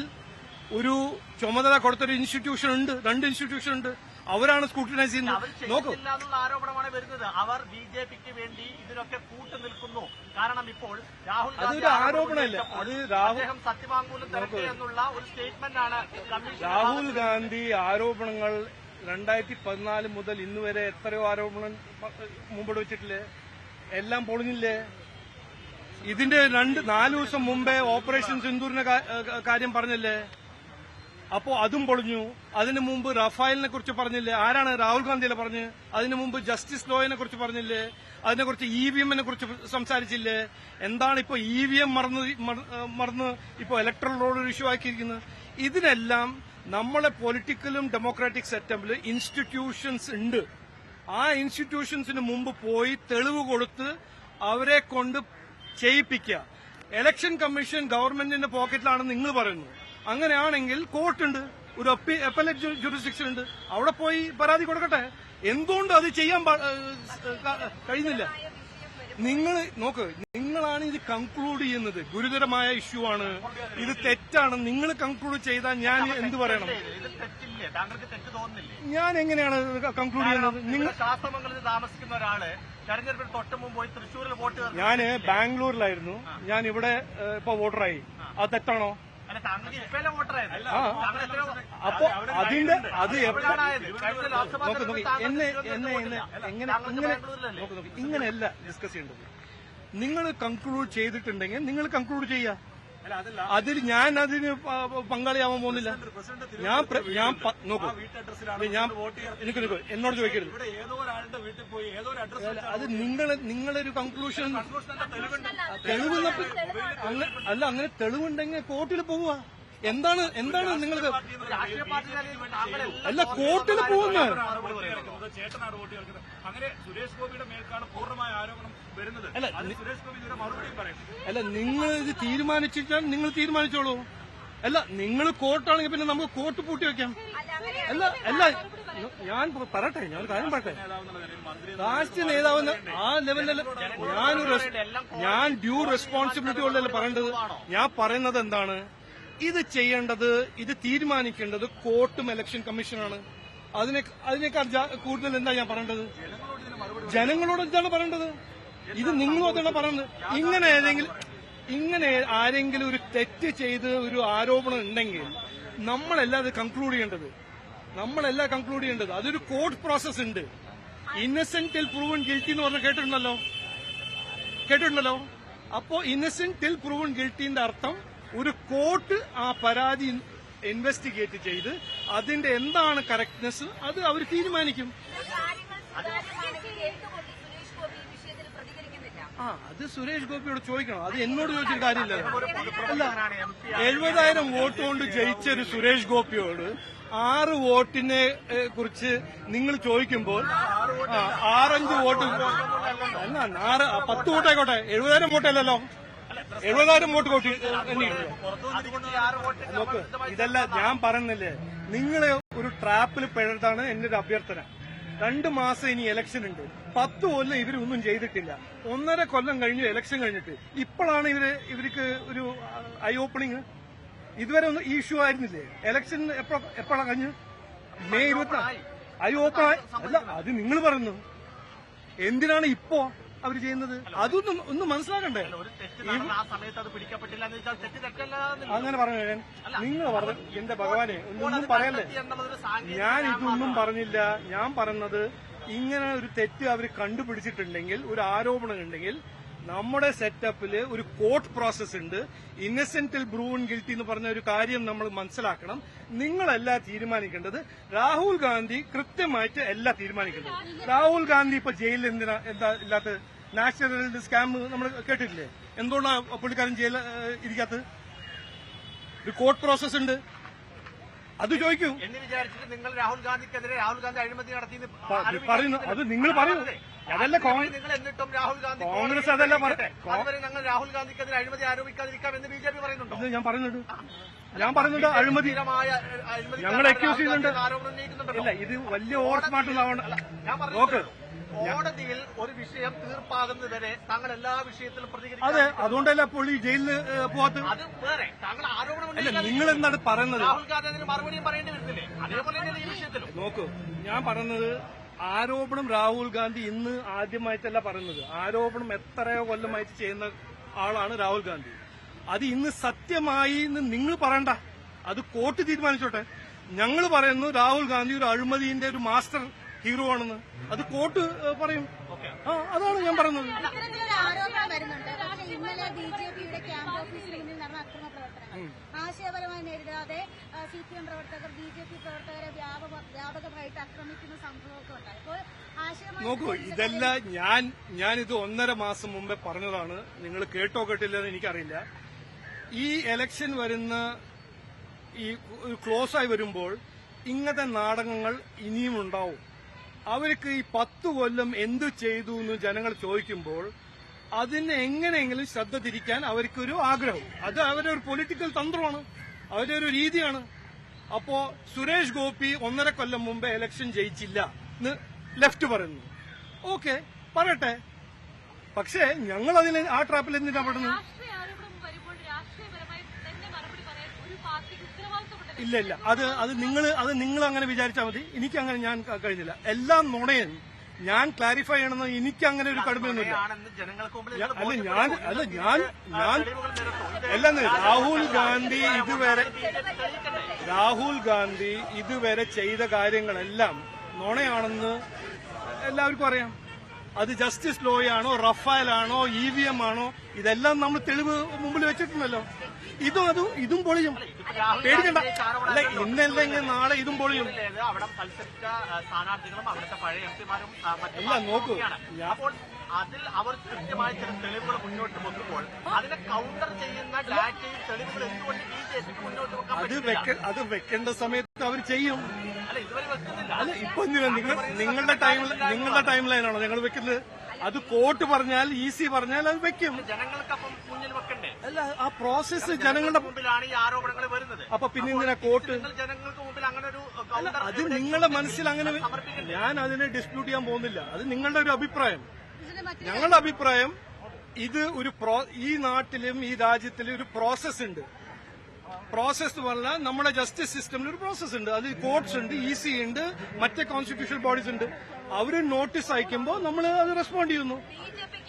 S5: ഒരു ചുമതല കൊടുത്തൊരു ഇൻസ്റ്റിറ്റ്യൂഷൻ ഉണ്ട്, 2 ഇൻസ്റ്റിറ്റ്യൂഷൻ ഉണ്ട്. അവരാണ് സ്ക്രൂട്ടിനൈസ് ചെയ്യുന്നത്. നോക്കൂ,
S6: ആരോപണമാണ് വരുന്നത്. അവർ ബിജെപിക്ക് വേണ്ടി ഇതിനൊക്കെ കൂട്ടുനിൽക്കുന്നു. കാരണം ഇപ്പോൾ രാഹുൽ
S5: അതൊരു ആരോപണമല്ല, അത്
S6: അദ്ദേഹം സത്യവാങ്മൂലം തരട്ടെ എന്നുള്ള ഒരു സ്റ്റേറ്റ്മെന്റ് ആണ് കമ്മീഷൻ.
S5: രാഹുൽ ഗാന്ധി ആരോപണങ്ങൾ 2014 മുതൽ ഇന്ന് വരെ എത്രയോ ആരോപണം മുമ്പോട്ട് വെച്ചിട്ടില്ലേ? എല്ലാം പൊളിഞ്ഞില്ലേ? ഇതിന്റെ 4 ദിവസം മുമ്പേ ഓപ്പറേഷൻ സിന്ദൂറിന്റെ കാര്യം പറഞ്ഞില്ലേ? അപ്പോ അതും പൊളിഞ്ഞു. അതിനു മുമ്പ് റഫാലിനെ കുറിച്ച് പറഞ്ഞില്ലേ? ആരാണ്? രാഹുൽ ഗാന്ധിയല്ലേ പറഞ്ഞ്. അതിനു മുമ്പ് ജസ്റ്റിസ് ലോയിനെ കുറിച്ച് പറഞ്ഞില്ലേ? അതിനെക്കുറിച്ച് EVM കുറിച്ച് സംസാരിച്ചില്ലേ? എന്താണ് ഇപ്പൊ EVM മറന്ന് ഇപ്പൊ ഇലക്ട്രൽ റോൾ ഇഷ്യൂ ആക്കിയിരിക്കുന്നത്? ഇതിനെല്ലാം നമ്മളെ പൊളിറ്റിക്കലും ഡെമോക്രാറ്റിക് സെറ്റപ്പിൽ ഇൻസ്റ്റിറ്റ്യൂഷൻസ് ഉണ്ട്. ആ ഇൻസ്റ്റിറ്റ്യൂഷൻസിന് മുമ്പ് പോയി തെളിവ് കൊടുത്ത് അവരെ കൊണ്ട് ചെയ്യിപ്പിക്കുക. ഇലക്ഷൻ കമ്മീഷൻ ഗവൺമെന്റിന്റെ പോക്കറ്റിലാണെന്ന് നിങ്ങൾ പറയുന്നു. അങ്ങനെയാണെങ്കിൽ കോർട്ടുണ്ട്, ഒരു അപ്പലേറ്റ് ജുറിസ്ഡിക്ഷൻ ഉണ്ട്. അവിടെ പോയി പരാതി കൊടുക്കട്ടെ. എന്തുകൊണ്ട് അത് ചെയ്യാൻ കഴിയുന്നില്ല? നിങ്ങൾ നോക്ക്, നിങ്ങളാണ് ഇത് കൺക്ലൂഡ് ചെയ്യുന്നത്. ഗുരുതരമായ ഇഷ്യൂ ആണ്, ഇത് തെറ്റാണ്. നിങ്ങൾ കൺക്ലൂഡ് ചെയ്താൽ ഞാൻ എന്ത് പറയണം? ഞാൻ എങ്ങനെയാണ് കൺക്ലൂഡ് ചെയ്യുന്നത്? നിങ്ങൾ
S6: ശാസ്ത്രമംഗലത്തിൽ താമസിക്കുന്ന ഒരാള് തെരഞ്ഞെടുപ്പിൽ തൊട്ട് മുമ്പ് പോയി തൃശ്ശൂരിൽ വോട്ട് ചേർന്നു.
S5: ഞാൻ ബാംഗ്ലൂരിലായിരുന്നു. ഞാൻ ഇവിടെ ഇപ്പൊ വോട്ടറായി. അത് തെറ്റാണോ? അപ്പൊ അതിന്റെ അത് ഇങ്ങനെയല്ല ഡിസ്കസ് ചെയ്യേണ്ടത്. നിങ്ങൾ കൺക്ലൂഡ് ചെയ്തിട്ടുണ്ടെങ്കിൽ നിങ്ങൾ കൺക്ലൂഡ് ചെയ്യുക. അതിൽ ഞാൻ അതിന് പങ്കാളിയാവാൻ പോകുന്നില്ല. നോക്കൂ, എന്നോട് ചോദിക്കരുത്. അത് നിങ്ങളൊരു കൺക്ലൂഷൻ അല്ല, അങ്ങനെ തെളിവുണ്ടെങ്കിൽ കോർട്ടിൽ പോവുക. എന്താണ് നിങ്ങൾക്ക് അല്ല കോർട്ടിൽ പോകുന്നത്? അല്ല, നിങ്ങൾ ഇത് തീരുമാനിച്ചാൽ നിങ്ങൾ തീരുമാനിച്ചോളൂ. അല്ല, നിങ്ങൾ കോർട്ടാണെങ്കിൽ പിന്നെ നമുക്ക് കോർട്ട് പൂട്ടി വെക്കാം. അല്ല ഞാൻ പറയട്ടെ, ഞാൻ ഒരു കാര്യം പറയട്ടെ. രാഷ്ട്രീയ നേതാവെന്ന് ആ ലെവലിൽ ഞാൻ ഡ്യൂ റെസ്പോൺസിബിലിറ്റി ഉള്ളതല്ല പറയേണ്ടത്. ഞാൻ പറയുന്നത് എന്താണ്, ഇത് ചെയ്യേണ്ടത്, ഇത് തീരുമാനിക്കേണ്ടത് കോർട്ടും ഇലക്ഷൻ കമ്മീഷനാണ്. അതിനേക്കാൾ കൂടുതൽ എന്താ ഞാൻ പറയേണ്ടത്? ജനങ്ങളോട് എന്താണ് പറയേണ്ടത്? ഇത് നിങ്ങളോടാണ് പറയുന്നത്. ഇങ്ങനെ ആരെങ്കിലും ഒരു തെറ്റ് ചെയ്ത് ഒരു ആരോപണം ഉണ്ടെങ്കിൽ നമ്മളെല്ലാം അത് കൺക്ലൂഡ് ചെയ്യേണ്ടത്. അതൊരു കോർട്ട് പ്രോസസ് ഉണ്ട്. ഇന്നസെന്റ് ടിൽ പ്രൂവൺ ഗിൽറ്റി എന്ന് പറഞ്ഞ കേട്ടിട്ടുണ്ടല്ലോ. അപ്പോ ഇന്നസെന്റ് ടിൽ പ്രൂവൺ ഗിൽറ്റിന്റെ അർത്ഥം ഒരു കോർട്ട് ആ പരാതി ഇൻവെസ്റ്റിഗേറ്റ് ചെയ്ത് അതിന്റെ എന്താണ് കറക്റ്റ്നെസ് അത് അവർ തീരുമാനിക്കും. അത് സുരേഷ് ഗോപിയോട് ചോദിക്കണം. അത് എന്നോട് ചോദിച്ചിട്ട് കാര്യമില്ല. അല്ല, 70,000 വോട്ട് കൊണ്ട് ജയിച്ച ഒരു സുരേഷ് ഗോപിയോട് 6 വോട്ടിനെ കുറിച്ച് നിങ്ങൾ ചോദിക്കുമ്പോൾ 6-5 വോട്ട് അല്ല 10 വോട്ടായിക്കോട്ടെ, 70,000 വോട്ടല്ലല്ലോ. 70,000 വോട്ട് കൂട്ടി നോക്ക്. ഇതല്ല ഞാൻ പറയുന്നില്ലേ, നിങ്ങളെ ഒരു ട്രാപ്പിൽ പെടുത്താണ് എന്റെ ഒരു അഭ്യർത്ഥന. 2 മാസം ഇനി ഇലക്ഷൻ ഉണ്ട്. 10 കൊല്ലം ഇവരൊന്നും ചെയ്തിട്ടില്ല. 1.5 കൊല്ലം കഴിഞ്ഞു ഇലക്ഷൻ കഴിഞ്ഞിട്ട്. ഇപ്പോഴാണ് ഇവർക്ക് ഒരു ഐ ഓപ്പണിങ്. ഇതുവരെ ഒന്നും ഈ ഇഷ്യൂ ആയിരുന്നില്ലേ? ഇലക്ഷൻ എപ്പോഴാണ് കഴിഞ്ഞു? May 24 I open. അല്ല, അത് നിങ്ങൾ പറയുന്നു. എന്തിനാണ് ഇപ്പോ അവർ ചെയ്യുന്നത്? അതൊന്നും മനസ്സിലാക്കണ്ടേ? അങ്ങനെ പറഞ്ഞു നിങ്ങൾ പറഞ്ഞു. എന്റെ ഭഗവാനെ, ഒന്നും പറയല്ലേ. ഞാൻ ഇതൊന്നും പറഞ്ഞില്ല. ഞാൻ പറഞ്ഞത് ഇങ്ങനെ ഒരു തെറ്റ് അവർ കണ്ടുപിടിച്ചിട്ടുണ്ടെങ്കിൽ, ഒരു ആരോപണം ഉണ്ടെങ്കിൽ നമ്മുടെ സെറ്റപ്പില് ഒരു കോർട്ട് പ്രോസസ് ഉണ്ട്. ഇന്നസെന്റ് ടിൽ പ്രൂവൺ ഗിൽറ്റി എന്ന് പറഞ്ഞ ഒരു കാര്യം നമ്മൾ മനസ്സിലാക്കണം. നിങ്ങളല്ല തീരുമാനിക്കേണ്ടത്. രാഹുൽ ഗാന്ധി കൃത്യമായിട്ട് എല്ലാം തീരുമാനിക്കേണ്ടത്. രാഹുൽ ഗാന്ധി ഇപ്പൊ ജയിലിൽ എന്താ ഇല്ലാത്ത? നാഷണൽ സ്കാം നമ്മൾ കേട്ടിട്ടില്ലേ? എന്തുകൊണ്ടാണ് പുള്ളിക്കാരൻ ജയിലിൽ ഇരിക്കാത്തത്? ഒരു കോർട്ട് പ്രോസസ് ഉണ്ട്. അത് ചോദിക്കൂ
S6: എന്ന് വിചാരിച്ചിട്ട് നിങ്ങൾ രാഹുൽ ഗാന്ധിക്കെതിരെ രാഹുൽ ഗാന്ധി അഴിമതി നടത്തി
S5: പറയുന്നു. അത് നിങ്ങൾ പറയൂ. അതല്ല
S6: നിങ്ങൾ എന്നിട്ടും രാഹുൽ ഗാന്ധി
S5: കോൺഗ്രസ് അതല്ല
S6: അതുവരെ ഞങ്ങൾ രാഹുൽ ഗാന്ധിക്കെതിരെ അഴിമതി ആരോപിക്കാതിരിക്കാം എന്ന് BJP പറയുന്നുണ്ടോ?
S5: ഞാൻ പറയുന്നുണ്ട് അഴിമതി ഞങ്ങൾ അക്യൂസ് ചെയ്യുന്നുണ്ട്. ഇല്ല, ഇത് വലിയ ഓവർ സ്മാർട്ട് നോക്ക്.
S6: കോടതിയിൽ ഒരു വിഷയം തീർപ്പാകുന്നതുവരെ താങ്കൾ എല്ലാ വിഷയത്തിലും പ്രതികരിക്കും.
S5: അതെ, അതുകൊണ്ടല്ല അപ്പോൾ ഈ ജയിലിൽ പോകാത്തത്.
S6: അത് വേറെ. താങ്കൾ ആരോപണം
S5: അല്ല, നിങ്ങൾ എന്താണ് പറയുന്നത്?
S6: രാഹുൽ ഗാന്ധി അതിന് മറുപടിയും പറയേണ്ടി വരുന്നില്ലേ? അതേപോലെ തന്നെ ഈ വിഷയത്തിലും
S5: നോക്കൂ. ഞാൻ പറയുന്നത് ആരോപണം രാഹുൽ ഗാന്ധി ഇന്ന് ആദ്യമായിട്ടല്ല പറയുന്നത്. ആരോപണം എത്രയോ കൊല്ലമായിട്ട് ചെയ്യുന്ന ആളാണ് രാഹുൽ ഗാന്ധി. അത് ഇന്ന് സത്യമായി നിങ്ങൾ പറയണ്ട. അത് കോർട്ട് തീരുമാനിച്ചോട്ടെ. ഞങ്ങൾ പറയുന്നു രാഹുൽ ഗാന്ധി ഒരു അഴിമതിന്റെ ഒരു മാസ്റ്റർ ഹീറോ ആണെന്ന്. അത് കോർട്ട് പറയും. അതാണ് ഞാൻ പറയുന്നത്.
S7: ആരോപണം വരുന്നുണ്ട്. പക്ഷേ ഇന്നലെ BJPയുടെ ക്യാമ്പ് ഓഫീസിന് മുന്നിൽ നടന്ന അക്രമ പ്രവർത്തനങ്ങൾ ആശയപരമായി നേരിടാതെ CPM പ്രവർത്തകർ BJP പ്രവർത്തകരെ വ്യാപകമായിട്ട് ആക്രമിക്കുന്ന സംഭവമൊക്കെ ഉണ്ടായി. അപ്പോൾ
S5: നോക്കൂ, ഇതെല്ലാം ഞാനിത് 1.5 മാസം മുമ്പേ പറഞ്ഞതാണ്. നിങ്ങൾ കേട്ടോ കേട്ടില്ലെന്ന് എനിക്കറിയില്ല. ഈ ഇലക്ഷൻ വരുന്ന ഈ ക്ലോസ് ആയി വരുമ്പോൾ ഇങ്ങനത്തെ നാടകങ്ങൾ ഇനിയും ഉണ്ടാവും. അവർക്ക് ഈ 10 കൊല്ലം എന്തു ചെയ്തു എന്ന് ജനങ്ങൾ ചോദിക്കുമ്പോൾ അതിനെ എങ്ങനെയെങ്കിലും ശ്രദ്ധ തിരിക്കാൻ അവർക്കൊരു ആഗ്രഹം. അത് അവരുടെ ഒരു പൊളിറ്റിക്കൽ തന്ത്രമാണ്, അവരുടെ ഒരു രീതിയാണ്. അപ്പോ സുരേഷ് ഗോപി 1.5 കൊല്ലം മുമ്പേ ഇലക്ഷൻ ജയിച്ചില്ല എന്ന് ലെഫ്റ്റ് പറയുന്നു. ഓക്കെ, പറയട്ടെ. പക്ഷേ ഞങ്ങൾ അതിൽ ആ ട്രാപ്പിൽ എന്തിനാ പെടുന്നു? ഇല്ല, അത് നിങ്ങൾ അങ്ങനെ വിചാരിച്ചാൽ മതി. എനിക്കങ്ങനെ ഞാൻ കഴിഞ്ഞില്ല. എല്ലാം നുണയൻ. ഞാൻ ക്ലാരിഫൈ ചെയ്യണമെന്ന് എനിക്ക് അങ്ങനെ ഒരു കടുമയൊന്നുമില്ല. രാഹുൽ ഗാന്ധി ഇതുവരെ ചെയ്ത കാര്യങ്ങളെല്ലാം നുണയാണെന്ന് എല്ലാവർക്കും അറിയാം. അത് ജസ്റ്റിസ് ലോയാണോ, റഫാലാണോ, EVM ആണോ, ഇതെല്ലാം നമ്മൾ തെളിവ് മുമ്പിൽ വെച്ചിട്ടുണ്ടല്ലോ. ഇതും പൊളിയും, പേടിക്കണ്ട. അല്ല, ഇന്നല്ലെങ്കിൽ നാളെ ഇതും പൊളിയും.
S6: അവിടെ മത്സരിച്ച സ്ഥാനാർത്ഥികളും അവിടുത്തെ പഴയ എംപിമാരും
S5: അല്ല, നോക്കൂ,
S6: അപ്പോൾ അതിൽ അവർ കൃത്യമായ ചില തെളിവുകൾ മുന്നോട്ട് വെക്കുമ്പോൾ അതിനെ കൗണ്ടർ ചെയ്യുന്ന ഡാറ്റയും തെളിവുകൾ എന്തുകൊണ്ട് ബിജെപിക്ക് മുന്നോട്ട് വെക്കാൻ പറ്റില്ല?
S5: അത് വെക്കേണ്ട സമയത്ത് അവർ ചെയ്യും.
S6: അല്ല, ഇതുവരെ വെക്കുന്നില്ല.
S5: അല്ല, ഇപ്പൊ നിങ്ങളുടെ ടൈം ലൈനാണോ ഞങ്ങൾ വെക്കുന്നത്? അത് കോർട്ട് പറഞ്ഞാൽ, ഈസി പറഞ്ഞാൽ അത് വെക്കും.
S6: ജനങ്ങൾക്ക് അപ്പം മുന്നിൽ വെക്കണ്ടേ?
S5: അല്ല, ആ പ്രോസസ്സ് ജനങ്ങളുടെ
S6: മുമ്പിലാണ് ഈ ആരോപണങ്ങൾ വരുന്നത്.
S5: അപ്പൊ പിന്നെ എന്തിനാ കോർട്ട്?
S6: ജനങ്ങൾക്ക് മുമ്പിൽ അങ്ങനെ ഒരു
S5: അത് നിങ്ങളുടെ മനസ്സിൽ അങ്ങനെ, ഞാൻ അതിനെ ഡിസ്പ്യൂട്ട് ചെയ്യാൻ പോകുന്നില്ല. അത് നിങ്ങളുടെ ഒരു അഭിപ്രായം. ഞങ്ങളുടെ അഭിപ്രായം, ഇത് ഈ നാട്ടിലും ഈ രാജ്യത്തിലും ഒരു പ്രോസസ് ഉണ്ട്. പ്രോസസ് പറഞ്ഞാൽ നമ്മുടെ ജസ്റ്റിസ് സിസ്റ്റമിൽ ഒരു പ്രോസസ് ഉണ്ട്. അതിൽ കോർട്ട്സ് ഉണ്ട്, ഇസി ഉണ്ട്, മറ്റേ കോൺസ്റ്റിറ്റ്യൂഷണൽ ബോഡീസ് ഉണ്ട്. അവര് നോട്ടീസ് അയക്കുമ്പോൾ നമ്മൾ അത് റെസ്പോണ്ട് ചെയ്യുന്നു.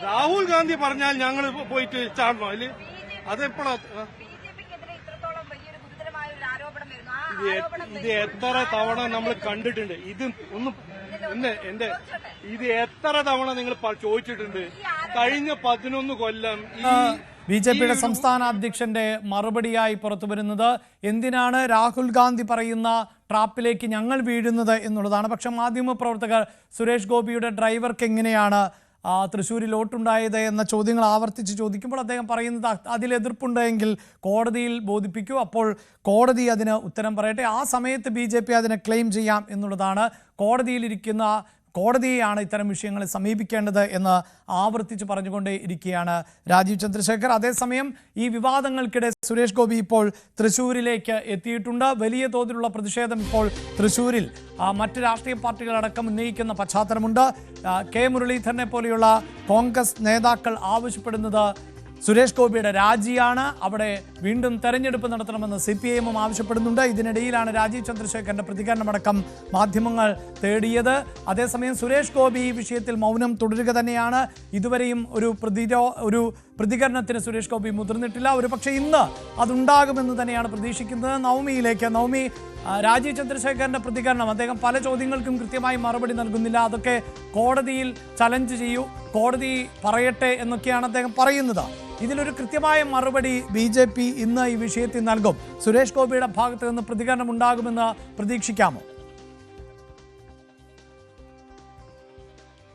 S5: രാഹുൽ ഗാന്ധി പറഞ്ഞാൽ ഞങ്ങൾ പോയിട്ട് ചാടണോ അതില്? അതെപ്പോഴാ? ഇത് എത്ര തവണ നമ്മൾ കണ്ടിട്ടുണ്ട്. ഇത് എത്ര തവണ നിങ്ങൾ ചോദിച്ചിട്ടുണ്ട്. കഴിഞ്ഞ 11 കൊല്ലം
S1: ബി ജെ പിയുടെ സംസ്ഥാന അധ്യക്ഷന്റെ മറുപടിയായി പുറത്തുവരുന്നത് എന്തിനാണ് രാഹുൽ ഗാന്ധി പറയുന്ന ട്രാപ്പിലേക്ക് ഞങ്ങൾ വീഴുന്നത് എന്നുള്ളതാണ്. പക്ഷെ മാധ്യമപ്രവർത്തകർ സുരേഷ് ഗോപിയുടെ ഡ്രൈവർക്ക് എങ്ങനെയാണ് തൃശ്ശൂരിൽ വോട്ടുണ്ടായത് എന്ന ചോദ്യങ്ങൾ ആവർത്തിച്ച് ചോദിക്കുമ്പോൾ അദ്ദേഹം പറയുന്നത് അതിൽ എതിർപ്പുണ്ടെങ്കിൽ കോടതിയിൽ ബോധിപ്പിക്കൂ, അപ്പോൾ കോടതി അതിന് ഉത്തരം പറയട്ടെ, ആ സമയത്ത് BJP അതിനെ ക്ലെയിം ചെയ്യാം എന്നുള്ളതാണ്. കോടതിയെയാണ് ഇത്തരം വിഷയങ്ങളെ സമീപിക്കേണ്ടത് എന്ന് ആവർത്തിച്ച് പറഞ്ഞുകൊണ്ടേ ഇരിക്കുകയാണ് രാജീവ് ചന്ദ്രശേഖർ. അതേസമയം ഈ വിവാദങ്ങൾക്കിടെ സുരേഷ് ഗോപി ഇപ്പോൾ തൃശ്ശൂരിലേക്ക് എത്തിയിട്ടുണ്ട്. വലിയ തോതിലുള്ള പ്രതിഷേധം ഇപ്പോൾ തൃശ്ശൂരിൽ മറ്റ് രാഷ്ട്രീയ പാർട്ടികളടക്കം ഉന്നയിക്കുന്ന പശ്ചാത്തലമുണ്ട്. കെ മുരളീധരനെ പോലെയുള്ള കോൺഗ്രസ് നേതാക്കൾ ആവശ്യപ്പെടുന്നത് സുരേഷ് ഗോപിയുടെ രാജിയാണ്. അവിടെ വീണ്ടും തെരഞ്ഞെടുപ്പ് നടത്തണമെന്ന് CPIM ആവശ്യപ്പെടുന്നുണ്ട്. ഇതിനിടയിലാണ് രാജീവ് ചന്ദ്രശേഖരന്റെ പ്രതികരണമടക്കം മാധ്യമങ്ങൾ തേടിയത്. അതേസമയം സുരേഷ് ഗോപി ഈ വിഷയത്തിൽ മൗനം തുടരുക തന്നെയാണ്. ഇതുവരെയും ഒരു പ്രതികരണത്തിന് സുരേഷ് ഗോപി മുതിർന്നിട്ടില്ല. ഒരു പക്ഷേ ഇന്ന് അതുണ്ടാകുമെന്ന് തന്നെയാണ് പ്രതീക്ഷിക്കുന്നത്. നവമി, രാജീവ് ചന്ദ്രശേഖരന്റെ പ്രതികരണം, അദ്ദേഹം പല ചോദ്യങ്ങൾക്കും കൃത്യമായി മറുപടി നൽകുന്നില്ല. അതൊക്കെ കോടതിയിൽ ചലഞ്ച് ചെയ്യൂ, കോടതി പറയട്ടെ എന്നൊക്കെയാണ് അദ്ദേഹം പറയുന്നത്. ഇതിലൊരു കൃത്യമായ മറുപടി BJP ഇന്ന് ഈ വിഷയത്തിൽ നൽകും. സുരേഷ് ഗോപിയുടെ ഭാഗത്ത് നിന്ന് പ്രതികരണം ഉണ്ടാകുമെന്ന് പ്രതീക്ഷിക്കാമോ?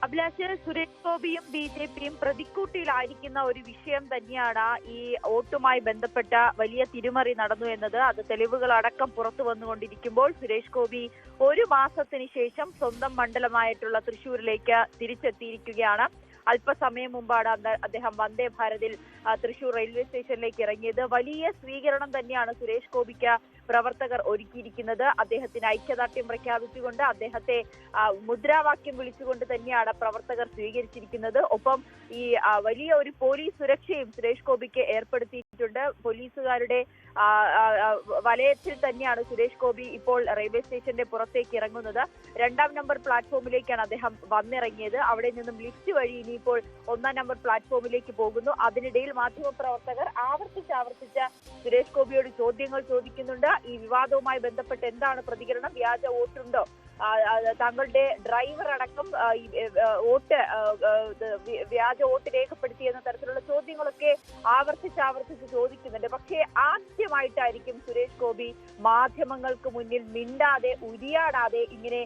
S2: അഭിലാഷ്, സുരേഷ് ഗോപിയും BJPയും പ്രതിക്കൂട്ടിലായിരിക്കുന്ന ഒരു വിഷയം തന്നെയാണ് ഈ വോട്ടുമായി ബന്ധപ്പെട്ട വലിയ തിരിമറി നടന്നു എന്നത്. അത് തെളിവുകളടക്കം പുറത്തു വന്നുകൊണ്ടിരിക്കുമ്പോൾ സുരേഷ് ഗോപി 1 മാസത്തിന് ശേഷം സ്വന്തം മണ്ഡലമായിട്ടുള്ള തൃശ്ശൂരിലേക്ക് തിരിച്ചെത്തിയിരിക്കുകയാണ്. അല്പസമയം മുമ്പാണ് അദ്ദേഹം വന്ദേ ഭാരതിൽ തൃശൂർ റെയിൽവേ സ്റ്റേഷനിലേക്ക് ഇറങ്ങിയത്. വലിയ സ്വീകരണം തന്നെയാണ് സുരേഷ് ഗോപിക്ക് പ്രവർത്തകർ ഒരുക്കിയിരിക്കുന്നത്. അദ്ദേഹത്തിന് ഐക്യദാർഢ്യം പ്രഖ്യാപിച്ചുകൊണ്ട്, അദ്ദേഹത്തെ മുദ്രാവാക്യം വിളിച്ചുകൊണ്ട് തന്നെയാണ് പ്രവർത്തകർ സ്വീകരിച്ചിരിക്കുന്നത്. ഒപ്പം ഈ വലിയ ഒരു പോലീസ് സുരക്ഷയും സുരേഷ് ഗോപിക്ക് ഏർപ്പെടുത്തിയിട്ടുണ്ട്. പോലീസുകാരുടെ വലയത്തിൽ തന്നെയാണ് സുരേഷ് ഗോപി ഇപ്പോൾ റെയിൽവേ സ്റ്റേഷന്റെ പുറത്തേക്ക് ഇറങ്ങുന്നത്. 2ാം നമ്പർ പ്ലാറ്റ്ഫോമിലേക്കാണ് അദ്ദേഹം വന്നിറങ്ങിയത്. അവിടെ നിന്നും ലിഫ്റ്റ് വഴി ഇനിയിപ്പോൾ 1ാം നമ്പർ പ്ലാറ്റ്ഫോമിലേക്ക് പോകുന്നു. അതിനിടയിൽ മാധ്യമപ്രവർത്തകർ ആവർത്തിച്ച് സുരേഷ് ഗോപിയോട് ചോദ്യങ്ങൾ ചോദിക്കുന്നുണ്ട്. ഈ വിവാദവുമായി ബന്ധപ്പെട്ട് എന്താണ് പ്രതികരണം? വ്യാജ വോട്ടുണ്ടോ? താങ്കളുടെ ഡ്രൈവർ അടക്കം വ്യാജ വോട്ട് രേഖപ്പെടുത്തിയെന്ന തരത്തിലുള്ള ചോദ്യങ്ങളൊക്കെ ആവർത്തിച്ച് ചോദിക്കുന്നുണ്ട്. പക്ഷേ ആദ്യമായിട്ടായിരിക്കും സുരേഷ് ഗോപി മാധ്യമങ്ങൾക്ക് മുന്നിൽ മിണ്ടാതെ ഉരിയാടാതെ ഇങ്ങനെ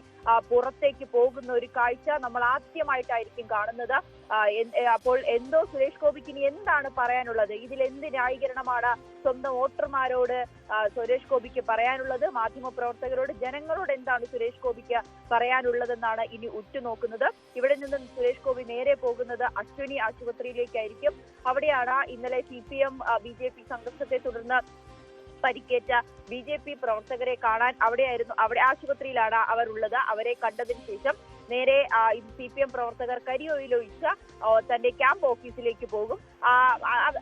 S2: പുറത്തേക്ക് പോകുന്ന ഒരു കാഴ്ച നമ്മൾ ആദ്യമായിട്ടായിരിക്കും കാണുന്നത്. അപ്പോൾ എന്തോ സുരേഷ് ഗോപിക്ക് ഇനി എന്താണ് പറയാനുള്ളത്? ഇതിൽ എന്ത് ന്യായീകരണമാണ് സ്വന്തം വോട്ടർമാരോട് സുരേഷ് ഗോപിക്ക് പറയാനുള്ളത്? മാധ്യമപ്രവർത്തകരോട്, ജനങ്ങളോട് എന്താണ് സുരേഷ് ഗോപിക്ക് പറയാനുള്ളതെന്നാണ് ഇനി ഉറ്റുനോക്കുന്നത്. ഇവിടെ നിന്നും സുരേഷ് ഗോപി നേരെ പോകുന്നത് അശ്വിനി ആശുപത്രിയിലേക്കായിരിക്കും. അവിടെയാണ് ഇന്നലെ CPM BJP സംഘർഷത്തെ തുടർന്ന് പരിക്കേറ്റ BJP പ്രവർത്തകരെ കാണാൻ അവിടെ ആശുപത്രിയിലാണ് അവർ ഉള്ളത്. അവരെ കണ്ടതിന് ശേഷം നേരെ CPM പ്രവർത്തകർ കരിയോയിലൊഴിച്ച് തന്റെ ക്യാമ്പ് ഓഫീസിലേക്ക് പോകും.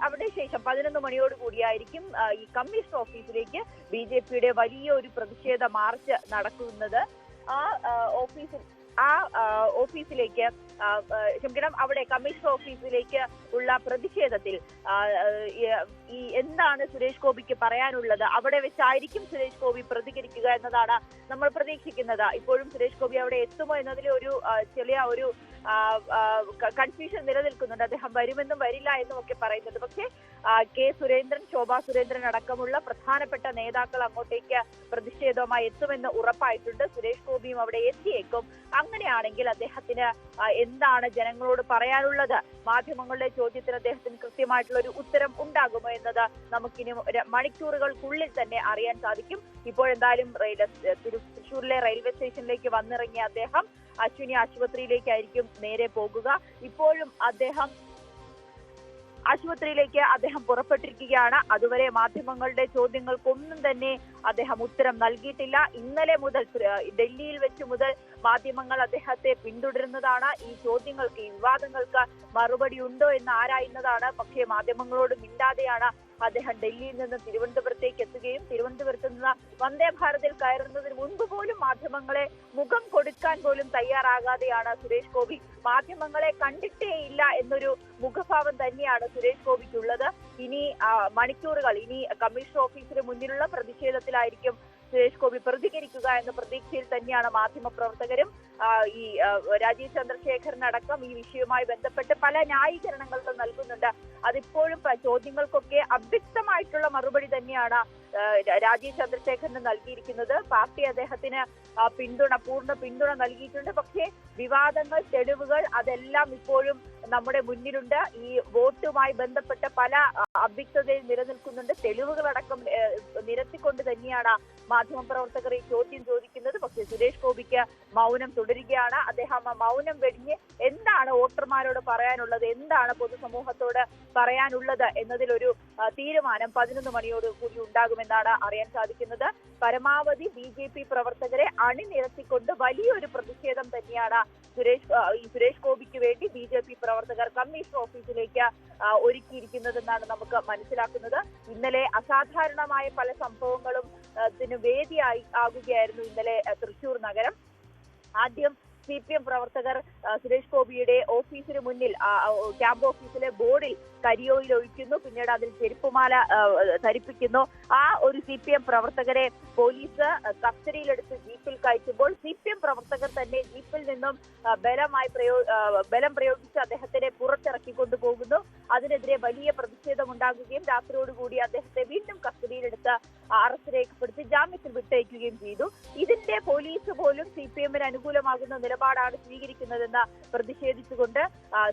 S2: അവിടെ ശേഷം 11 മണിയോടുകൂടിയായിരിക്കും ഈ കമ്മീഷണർ ഓഫീസിലേക്ക് BJPയുടെ വലിയ ഒരു പ്രതിഷേധ മാർച്ച് നടക്കുന്നത്. ഓഫീസിലേക്ക് അവിടെ കമ്മീഷണർ ഓഫീസിലേക്ക് ഉള്ള പ്രതിഷേധത്തിൽ ഈ എന്താണ് സുരേഷ് ഗോപിക്ക് പറയാനുള്ളത്? അവിടെ വെച്ചായിരിക്കും സുരേഷ് ഗോപി പ്രതികരിക്കുക എന്നതാണ് നമ്മൾ പ്രതീക്ഷിക്കുന്നത്. ഇപ്പോഴും സുരേഷ് ഗോപി അവിടെ എത്തുമോ എന്നതിൽ ഒരു ചെറിയ ഒരു കൺഫ്യൂഷൻ നിലനിൽക്കുന്നുണ്ട്. അദ്ദേഹം വരുമെന്നും വരില്ല എന്നും ഒക്കെ പറയുന്നുണ്ട്. പക്ഷേ കെ സുരേന്ദ്രൻ, ശോഭാ സുരേന്ദ്രൻ അടക്കമുള്ള പ്രധാനപ്പെട്ട നേതാക്കൾ അങ്ങോട്ടേക്ക് പ്രതിഷേധവുമായി എത്തുമെന്ന് ഉറപ്പായിട്ടുണ്ട്. സുരേഷ് ഗോപിയും അവിടെ എത്തിയേക്കും. അങ്ങനെയാണെങ്കിൽ അദ്ദേഹത്തിന് എന്താണ് ജനങ്ങളോട് പറയാനുള്ളത്, മാധ്യമങ്ങളുടെ ചോദ്യത്തിന് അദ്ദേഹത്തിന് കൃത്യമായിട്ടുള്ള ഒരു ഉത്തരം ഉണ്ടാകുമോ എന്നത് നമുക്കിനി മണിക്കൂറുകൾക്കുള്ളിൽ തന്നെ അറിയാൻ സാധിക്കും. ഇപ്പോഴെന്തായാലും തൃശ്ശൂരിലെ റെയിൽവേ സ്റ്റേഷനിലേക്ക് വന്നിറങ്ങിയ അദ്ദേഹം അശ്വിനി ആശുപത്രിയിലേക്കായിരിക്കും നേരെ പോകുക. ഇപ്പോഴും ആശുപത്രിയിലേക്ക് അദ്ദേഹം പുറപ്പെട്ടിരിക്കുകയാണ്. അതുവരെ മാധ്യമങ്ങളുടെ ചോദ്യങ്ങൾക്കൊന്നും തന്നെ അദ്ദേഹം ഉത്തരം നൽകിയിട്ടില്ല. ഇന്നലെ മുതൽ ഡൽഹിയിൽ വെച്ച് മുതൽ മാധ്യമങ്ങൾ അദ്ദേഹത്തെ പിന്തുടരുന്നതാണ്. ഈ ചോദ്യങ്ങൾക്ക്, ഈ വിവാദങ്ങൾക്ക് മറുപടി ഉണ്ടോ എന്ന് ആരായുന്നതാണ്. പക്ഷേ മാധ്യമങ്ങളോട് മിണ്ടാതെയാണ് അദ്ദേഹം ഡൽഹിയിൽ നിന്ന് തിരുവനന്തപുരത്തേക്ക് എത്തുകയും തിരുവനന്തപുരത്ത് നിന്ന് വന്ദേ ഭാരതിൽ കയറുന്നതിന് മുൻപ് പോലും മാധ്യമങ്ങളെ മുഖം കൊടുക്കാൻ പോലും തയ്യാറാകാതെയാണ് സുരേഷ് ഗോപി. മാധ്യമങ്ങളെ കണ്ടിട്ടേ ഇല്ല എന്നൊരു മുഖഭാവം തന്നെയാണ് സുരേഷ് ഗോപിക്കുള്ളത്. ഇനി മണിക്കൂറുകൾ, ഇനി കമ്മീഷണർ ഓഫീസിന് മുന്നിലുള്ള പ്രതിഷേധത്തിലായിരിക്കും സുരേഷ് ഗോപി പ്രതികരിക്കുക എന്ന പ്രതീക്ഷയിൽ തന്നെയാണ് മാധ്യമപ്രവർത്തകരും. ഈ രാജീവ് ചന്ദ്രശേഖരനടക്കം ഈ വിഷയവുമായി ബന്ധപ്പെട്ട് പല ന്യായീകരണങ്ങളും നൽകുന്നുണ്ട്. അതിപ്പോഴും ചോദ്യങ്ങൾക്കൊക്കെ അവ്യക്തമായിട്ടുള്ള മറുപടി തന്നെയാണ് രാജീവ് ചന്ദ്രശേഖരന് നൽകിയിരിക്കുന്നത്. പാർട്ടി അദ്ദേഹത്തിന് പൂർണ്ണ പിന്തുണ നൽകിയിട്ടുണ്ട്. പക്ഷേ വിവാദങ്ങൾ, തെളിവുകൾ അതെല്ലാം ഇപ്പോഴും നമ്മുടെ മുന്നിലുണ്ട്. ഈ വോട്ടുമായി ബന്ധപ്പെട്ട പല അവ്യക്തതയും നിലനിൽക്കുന്നുണ്ട്. തെളിവുകളടക്കം നിരത്തിക്കൊണ്ട് തന്നെയാണ് മാധ്യമപ്രവർത്തകർ ഈ ചോദ്യം ചോദിക്കുന്നത്. പക്ഷേ സുരേഷ് ഗോപിക്ക് മൗനം തുടരുകയാണ്. അദ്ദേഹം മൗനം വെടിഞ്ഞ് എന്താണ് വോട്ടർമാരോട് പറയാനുള്ളത്, എന്താണ് പൊതുസമൂഹത്തോട് പറയാനുള്ളത് എന്നതിലൊരു തീരുമാനം 11 മണിയോട് കൂടി ഉണ്ടാകുമെന്നാണ് അറിയാൻ സാധിക്കുന്നത്. പരമാവധി BJP പ്രവർത്തകരെ അണിനിരത്തിക്കൊണ്ട് വലിയൊരു പ്രതിഷേധം തന്നെയാണ് സുരേഷ് ഗോപിക്ക് വേണ്ടി BJP പ്രവർത്തകർ കമ്മീഷണർ ഓഫീസിലേക്ക് ഒരുക്കിയിരിക്കുന്നതെന്നാണ് നമുക്ക് മനസ്സിലാക്കുന്നത്. ഇന്നലെ അസാധാരണമായ പല സംഭവങ്ങളും വേദിയായി ആകുകയായിരുന്നു ഇന്നലെ തൃശൂർ നഗരം. ആദ്യം CPM പ്രവർത്തകർ സുരേഷ് ഗോപിയുടെ ഓഫീസിന് മുന്നിൽ ക്യാമ്പ് ഓഫീസിലെ ബോർഡിൽ കരിയോയിൽ ഒഴിക്കുന്നു. പിന്നീട് അതിൽ ചെരുപ്പുമാല ധരിപ്പിക്കുന്നു. ആ ഒരു CPM പ്രവർത്തകരെ പോലീസ് കസ്റ്റഡിയിലെടുത്ത് ജീപ്പിൽ കയറ്റുമ്പോൾ CPM പ്രവർത്തകർ തന്നെ ജീപ്പിൽ നിന്നും ബലം പ്രയോഗിച്ച് അദ്ദേഹത്തിനെ പുറത്തിറക്കിക്കൊണ്ടു പോകുന്നു. അതിനെതിരെ വലിയ പ്രതിഷേധം ഉണ്ടാകുകയും രാത്രിയോടുകൂടി അദ്ദേഹത്തെ വീണ്ടും കസ്റ്റഡിയിലെടുത്ത് അറസ്റ്റ് രേഖപ്പെടുത്തി ജാമ്യത്തിൽ വിട്ടയക്കുകയും ചെയ്തു. ഇതിന്റെ പോലീസ് പോലും CPMന് അനുകൂലമാകുന്ന നിലപാടാണ് സ്വീകരിക്കുന്നതെന്ന് പ്രതിഷേധിച്ചുകൊണ്ട്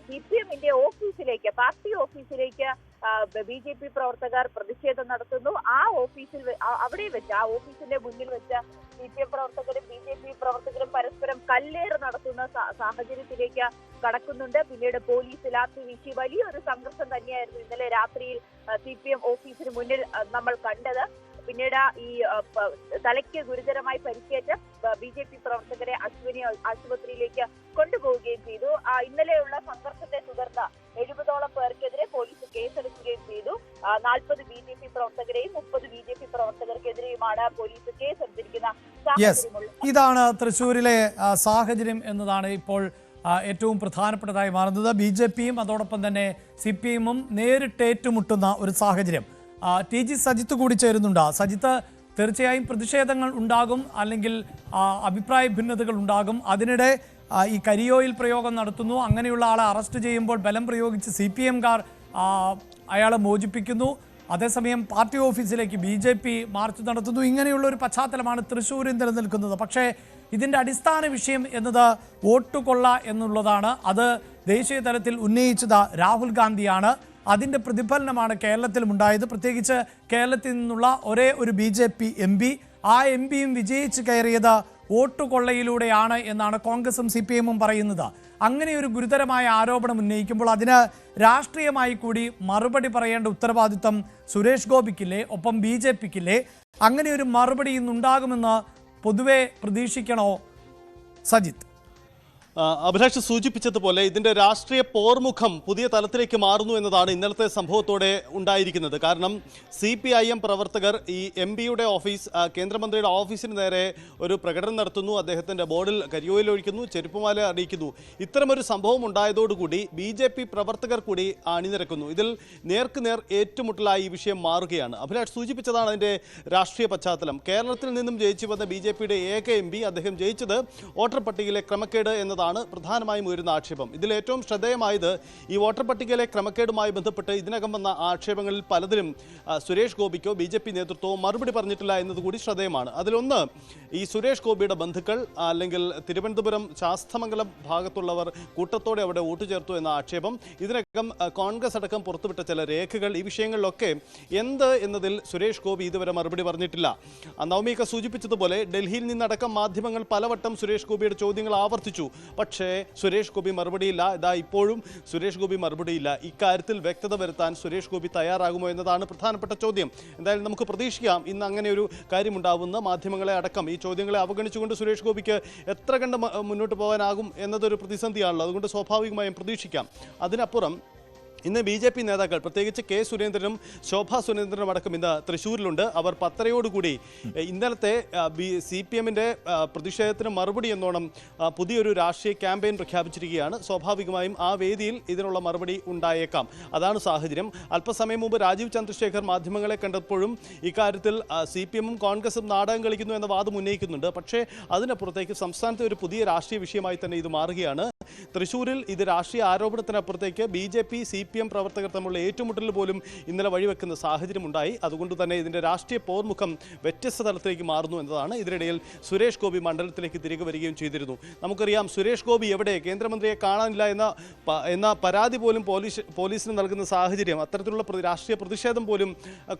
S2: CPMന്റെ ഓഫീസിലേക്ക്, പാർട്ടി ഓഫീസിലേക്ക് BJP പ്രവർത്തകർ പ്രതിഷേധം നടത്തുന്നു. ആ ഓഫീസിന്റെ മുന്നിൽ വെച്ച് CPM പ്രവർത്തകരും BJP പ്രവർത്തകരും പരസ്പരം കല്ലേറ് നടത്തുന്ന സാഹചര്യത്തിലേക്ക് കടക്കുന്നുണ്ട്. പിന്നീട് പോലീസ് ലാത്തി വീശി വലിയൊരു സംഘർഷം തന്നെയായിരുന്നു ഇന്നലെ രാത്രിയിൽ CPM ഓഫീസിന് മുന്നിൽ നമ്മൾ കണ്ടത്. പിന്നീട് ഈ തലയ്ക്ക് ഗുരുതരമായി പരിക്കേറ്റ BJP പ്രവർത്തകരെ അശ്വിനി ആശുപത്രിയിലേക്ക് കൊണ്ടുപോവുകയും ചെയ്തു. ഇന്നലെയുള്ള സംഘർഷത്തെ തുടർന്ന് 70ഓളം പേർക്കെതിരെ പോലീസ് കേസെടുക്കുകയും ചെയ്തു. 40 BJP പ്രവർത്തകരെയും 30 BJP പ്രവർത്തകർക്കെതിരെയുമാണ് പോലീസ് കേസെടുത്തിരിക്കുന്ന സാഹചര്യമുള്ളത്.
S1: ഇതാണ് തൃശ്ശൂരിലെ സാഹചര്യം എന്നതാണ് ഇപ്പോൾ ഏറ്റവും പ്രധാനപ്പെട്ടതായി മാറുന്നത്. BJPയും അതോടൊപ്പം തന്നെ CPMഉം നേരിട്ട് ഏറ്റുമുട്ടുന്ന ഒരു സാഹചര്യം. TG സജിത്ത് കൂടി ചേരുന്നുണ്ട്. സജിത്ത്, തീർച്ചയായും പ്രതിഷേധങ്ങൾ ഉണ്ടാകും, അല്ലെങ്കിൽ അഭിപ്രായ ഭിന്നതകൾ ഉണ്ടാകും. അതിനിടെ ഈ കരിയോയിൽ പ്രയോഗം നടത്തുന്നു. അങ്ങനെയുള്ള ആളെ അറസ്റ്റ് ചെയ്യുമ്പോൾ ബലം പ്രയോഗിച്ച് CPMകാർ അയാളെ മോചിപ്പിക്കുന്നു. അതേസമയം പാർട്ടി ഓഫീസിലേക്ക് BJP മാർച്ച് നടത്തുന്നു. ഇങ്ങനെയുള്ള ഒരു പശ്ചാത്തലമാണ് തൃശ്ശൂരിൽ നിലനിൽക്കുന്നത്. പക്ഷേ ഇതിൻ്റെ അടിസ്ഥാന വിഷയം എന്നത് വോട്ടുകൊള്ള എന്നുള്ളതാണ്. അത് ദേശീയ തലത്തിൽ ഉന്നയിച്ചത് രാഹുൽ ഗാന്ധിയാണ്. അതിൻ്റെ പ്രതിഫലനമാണ് കേരളത്തിലും ഉണ്ടായത്. പ്രത്യേകിച്ച് കേരളത്തിൽ നിന്നുള്ള ഒരേ ഒരു BJP MP, ആ MPയും വിജയിച്ച് കയറിയത് വോട്ടുകൊള്ളയിലൂടെയാണ് എന്നാണ് കോൺഗ്രസും CPMഉം പറയുന്നത്. അങ്ങനെ ഒരു ഗുരുതരമായ ആരോപണം ഉന്നയിക്കുമ്പോൾ അതിന് രാഷ്ട്രീയമായി കൂടി മറുപടി പറയേണ്ട ഉത്തരവാദിത്വം സുരേഷ് ഗോപിക്കില്ലേ, ഒപ്പം BJPക്കില്ലേ? അങ്ങനെ ഒരു മറുപടി ഇന്നുണ്ടാകുമെന്ന് പൊതുവെ പ്രതീക്ഷിക്കണോ സജിത്ത്?
S8: അഭിലാഷ് സൂചിപ്പിച്ചതുപോലെ ഇതിന്റെ രാഷ്ട്രീയ പോർമുഖം പുതിയ തലത്തിലേക്ക് മാറുന്നു എന്നതാണ് ഇന്നലത്തെ സംഭവത്തോടെ ഉണ്ടായിരിക്കുന്നത്. കാരണം CPIM പ്രവർത്തകർ ഈ MPയുടെ ഓഫീസ്, കേന്ദ്രമന്ത്രിയുടെ ഓഫീസിന് നേരെ ഒരു പ്രകടനം നടത്തുന്നു. അദ്ദേഹത്തിന്റെ ബോർഡിൽ കരിയോയിൽ ഒഴിക്കുന്നു, ചെരുപ്പുമാല അറിയിക്കുന്നു. ഇത്തരമൊരു സംഭവം ഉണ്ടായതോടുകൂടി BJP പ്രവർത്തകർ കൂടി അണിനിരക്കുന്നു. ഇതിൽ നേർക്കുനേർ ഏറ്റുമുട്ടലായി ഈ വിഷയം മാറുകയാണ്. അഭിലാഷ് സൂചിപ്പിച്ചതാണ് അതിന്റെ രാഷ്ട്രീയ പശ്ചാത്തലം. കേരളത്തിൽ നിന്നും ജയിച്ചു വന്ന BJPയുടെ ഏക MP, അദ്ദേഹം ജയിച്ചത് വോട്ടർ പട്ടികയിലെ ക്രമക്കേട് എന്നതാണ് എന്നതാണ് പ്രധാനമായും ഉയരുന്ന ആക്ഷേപം. ഇതിൽ ഏറ്റവും ശ്രദ്ധേയമായത് ഈ വോട്ടർ പട്ടികയിലെ ക്രമക്കേടുമായി ബന്ധപ്പെട്ട് ഇതിനകം വന്ന ആക്ഷേപങ്ങളിൽ പലതിലും സുരേഷ് ഗോപിക്കോ BJP നേതൃത്വമോ മറുപടി പറഞ്ഞിട്ടില്ല എന്നതുകൂടി ശ്രദ്ധേയമാണ്. അതിലൊന്ന് ഈ സുരേഷ് ഗോപിയുടെ ബന്ധുക്കൾ അല്ലെങ്കിൽ തിരുവനന്തപുരം ശാസ്തമംഗലം ഭാഗത്തുള്ളവർ കൂട്ടത്തോടെ അവിടെ വോട്ട് ചേർത്തു എന്ന ആക്ഷേപം. ഇതിനകം കോൺഗ്രസ് അടക്കം പുറത്തുവിട്ട ചില രേഖകൾ, ഈ വിഷയങ്ങളിലൊക്കെ എന്ത് എന്നതിൽ സുരേഷ് ഗോപി ഇതുവരെ മറുപടി പറഞ്ഞിട്ടില്ല. നവമിക സൂചിപ്പിച്ചതുപോലെ ഡൽഹിയിൽ നിന്നടക്കം മാധ്യമങ്ങൾ പലവട്ടം സുരേഷ് ഗോപിയുടെ ചോദ്യങ്ങൾ ആവർത്തിച്ചു. പക്ഷേ സുരേഷ് ഗോപി മറുപടിയില്ല. ഇതാ ഇപ്പോഴും സുരേഷ് ഗോപി മറുപടിയില്ല. ഇക്കാര്യത്തിൽ വ്യക്തത വരുത്താൻ സുരേഷ് ഗോപി തയ്യാറാകുമോ എന്നതാണ് പ്രധാനപ്പെട്ട ചോദ്യം. എന്തായാലും നമുക്ക് പ്രതീക്ഷിക്കാം ഇന്ന് അങ്ങനെ ഒരു കാര്യമുണ്ടാവുന്ന. മാധ്യമങ്ങളെ അടക്കം ഈ ചോദ്യങ്ങളെ അവഗണിച്ചുകൊണ്ട് സുരേഷ് ഗോപിക്ക് എത്ര കണ്ട് മുന്നോട്ട് പോകാനാകും എന്നതൊരു പ്രതിസന്ധിയാണല്ലോ. അതുകൊണ്ട് സ്വാഭാവികമായും പ്രതീക്ഷിക്കാം. അതിനപ്പുറം ഇന്ന് BJP നേതാക്കൾ, പ്രത്യേകിച്ച് K. സുരേന്ദ്രനും ശോഭാ സുരേന്ദ്രനും അടക്കം ഇന്ന് തൃശ്ശൂരിലുണ്ട്. അവർ 10:30 ഇന്നലത്തെ CPM-ന്റെ പ്രതിഷേധത്തിന് മറുപടി എന്നോണം പുതിയൊരു രാഷ്ട്രീയ ക്യാമ്പയിൻ പ്രഖ്യാപിച്ചിരിക്കുകയാണ്. സ്വാഭാവികമായും ആ വേദിയിൽ ഇതിനുള്ള മറുപടി ഉണ്ടായേക്കാം. അതാണ് സാഹചര്യം. അല്പസമയം മുമ്പ് രാജീവ് ചന്ദ്രശേഖർ മാധ്യമങ്ങളെ കണ്ടപ്പോഴും ഇക്കാര്യത്തിൽ CPM-ഉം കോൺഗ്രസും നാടകം കളിക്കുന്നു എന്ന വാദം ഉന്നയിക്കുന്നുണ്ട്. പക്ഷേ അതിനപ്പുറത്തേക്ക് സംസ്ഥാനത്തെ ഒരു പുതിയ രാഷ്ട്രീയ വിഷയമായി തന്നെ ഇത് മാറുകയാണ്. തൃശ്ശൂരിൽ ഇത് രാഷ്ട്രീയ ആരോപണത്തിനപ്പുറത്തേക്ക് BJP CPM പ്രവർത്തകർ തമ്മിലുള്ള ഏറ്റുമുട്ടൽ പോലും ഇന്നലെ വഴിവെക്കുന്ന സാഹചര്യമുണ്ടായി. അതുകൊണ്ട് തന്നെ ഇതിന്റെ രാഷ്ട്രീയ പോർമുഖം വ്യത്യസ്ത തലത്തിലേക്ക് മാറുന്നു എന്നതാണ്. ഇതിനിടയിൽ സുരേഷ് ഗോപി മണ്ഡലത്തിലേക്ക് തിരികെ വരികയും ചെയ്തിരുന്നു. നമുക്കറിയാം സുരേഷ് ഗോപി എവിടെ, കേന്ദ്രമന്ത്രിയെ കാണാനില്ല എന്ന പരാതി പോലും പോലീസിന് നൽകുന്ന സാഹചര്യം, അത്തരത്തിലുള്ള രാഷ്ട്രീയ പ്രതിഷേധം പോലും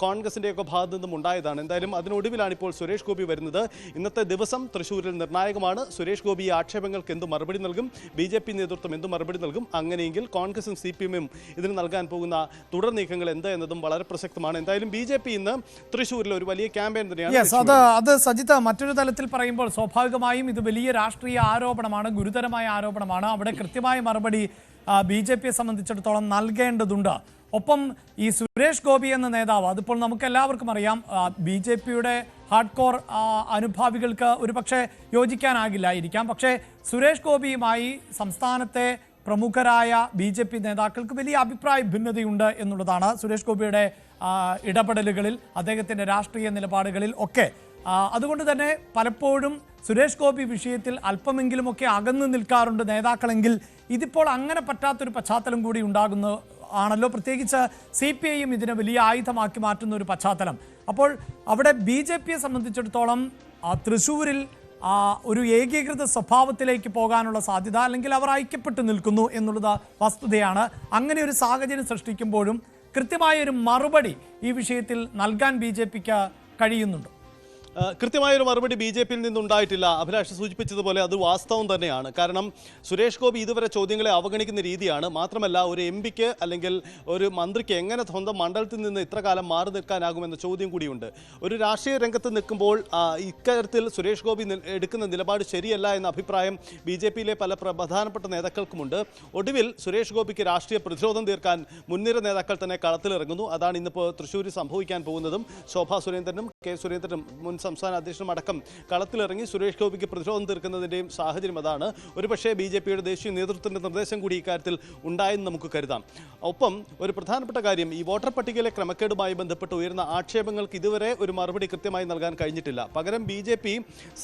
S8: കോൺഗ്രസിന്റെയൊക്കെ ഭാഗത്തു നിന്നും ഉണ്ടായതാണ്. എന്തായാലും അതിനൊടുവിലാണ് ഇപ്പോൾ സുരേഷ് ഗോപി വരുന്നത്. ഇന്നത്തെ ദിവസം തൃശ്ശൂരിൽ നിർണായകമാണ്. സുരേഷ് ഗോപി ഈ ആക്ഷേപങ്ങൾക്ക് എന്ത് മറുപടി നൽകും, BJP നേതൃത്വം എന്ത് മറുപടി നൽകും, അങ്ങനെയെങ്കിൽ കോൺഗ്രസും CPM-ഉം ഇതിന് നൽകാൻ പോകുന്ന തുടർ നീക്കങ്ങൾ എന്ത് എന്നതും വളരെ പ്രസക്തമാണ്. എന്തായാലും BJP ഇന്ന് തൃശ്ശൂരിൽ ഒരു വലിയ ക്യാമ്പയിൻ തന്നെയാണ്.
S1: അത് സജിത്ത്, മറ്റൊരു തലത്തിൽ പറയുമ്പോൾ സ്വാഭാവികമായും ഇത് വലിയ രാഷ്ട്രീയ ആരോപണമാണ്, ഗുരുതരമായ ആരോപണമാണ്. അവിടെ കൃത്യമായ മറുപടി BJP-യെ സംബന്ധിച്ചിടത്തോളം നൽകേണ്ടതുണ്ട്. ഒപ്പം ഈ സുരേഷ് ഗോപി എന്ന നേതാവ്, അതിപ്പോൾ നമുക്ക് എല്ലാവർക്കും അറിയാം, BJP-യുടെ ഹാർഡ് കോർ അനുഭാവികൾക്ക് ഒരുപക്ഷെ യോജിക്കാനാകില്ലായിരിക്കാം. പക്ഷേ സുരേഷ് ഗോപിയുമായി സംസ്ഥാനത്തെ പ്രമുഖരായ BJP നേതാക്കൾക്ക് വലിയ അഭിപ്രായ ഭിന്നതയുണ്ട് എന്നുള്ളതാണ്. സുരേഷ് ഗോപിയുടെ ഇടപെടലുകളിൽ, അദ്ദേഹത്തിൻ്റെ രാഷ്ട്രീയ നിലപാടുകളിൽ ഒക്കെ. അതുകൊണ്ട് തന്നെ പലപ്പോഴും സുരേഷ് ഗോപി വിഷയത്തിൽ അല്പമെങ്കിലുമൊക്കെ അകന്നു നിൽക്കാറുണ്ട് നേതാക്കളെങ്കിൽ ഇതിപ്പോൾ അങ്ങനെ പറ്റാത്തൊരു പശ്ചാത്തലം കൂടി ഉണ്ടാകുന്നു ആണല്ലോ. പ്രത്യേകിച്ച് CPI-യും ഇതിനെ വലിയ ആയുധമാക്കി മാറ്റുന്ന ഒരു പശ്ചാത്തലം. അപ്പോൾ അവിടെ BJP-യെ സംബന്ധിച്ചിടത്തോളം തൃശ്ശൂരിൽ ഒരു ഏകീകൃത സ്വഭാവത്തിലേക്ക് പോകാനുള്ള സാധ്യത, അല്ലെങ്കിൽ അവർ ഐക്യപ്പെട്ട് നിൽക്കുന്നു എന്നുള്ളത് വസ്തുതയാണ്. അങ്ങനെ ഒരു സാഹചര്യം സൃഷ്ടിക്കുമ്പോഴും കൃത്യമായൊരു മറുപടി ഈ വിഷയത്തിൽ നൽകാൻ BJP-ക്ക് കഴിയുന്നുണ്ട്.
S8: കൃത്യമായൊരു മറുപടി BJP-യിൽ നിന്നുണ്ടായിട്ടില്ല. അഭിലാഷ് സൂചിപ്പിച്ചതുപോലെ അത് വാസ്തവം തന്നെയാണ്. കാരണം സുരേഷ് ഗോപി ഇതുവരെ ചോദ്യങ്ങളെ അവഗണിക്കുന്ന രീതിയാണ്. മാത്രമല്ല ഒരു MP-ക്ക് അല്ലെങ്കിൽ ഒരു മന്ത്രിക്ക് എങ്ങനെ സ്വന്തം മണ്ഡലത്തിൽ നിന്ന് ഇത്ര കാലം മാറി നിൽക്കാനാകുമെന്ന ചോദ്യം കൂടിയുണ്ട്. ഒരു രാഷ്ട്രീയ രംഗത്ത് നിൽക്കുമ്പോൾ ഇക്കാര്യത്തിൽ സുരേഷ് ഗോപി എടുക്കുന്ന നിലപാട് ശരിയല്ല എന്ന അഭിപ്രായം BJP-യിലെ പല പ്രധാനപ്പെട്ട നേതാക്കൾക്കുമുണ്ട്. ഒടുവിൽ സുരേഷ് ഗോപിക്ക് രാഷ്ട്രീയ പ്രതിരോധം തീർക്കാൻ മുൻനിര നേതാക്കൾ തന്നെ കളത്തിലിറങ്ങുന്നു. അതാണ് ഇന്നിപ്പോൾ തൃശ്ശൂരിൽ സംഭവിക്കാൻ പോകുന്നതും. ശോഭാ സുരേന്ദ്രനും K. സുരേന്ദ്രനും മുൻ സംസ്ഥാന അധ്യക്ഷനും അടക്കം കളത്തിലിറങ്ങി സുരേഷ് ഗോപിക്ക് പ്രതിരോധം തീർക്കുന്നതിൻ്റെയും സാഹചര്യം അതാണ്. ഒരുപക്ഷേ BJP-യുടെ ദേശീയ നേതൃത്വത്തിൻ്റെ നിർദ്ദേശം കൂടി ഇക്കാര്യത്തിൽ ഉണ്ടായെന്ന് നമുക്ക് കരുതാം. ഒപ്പം ഒരു പ്രധാനപ്പെട്ട കാര്യം, ഈ വോട്ടർ പട്ടികയിലെ ക്രമക്കേടുമായി ബന്ധപ്പെട്ട് ഉയർന്ന ആക്ഷേപങ്ങൾക്ക് ഇതുവരെ ഒരു മറുപടി കൃത്യമായി നൽകാൻ കഴിഞ്ഞിട്ടില്ല. പകരം BJP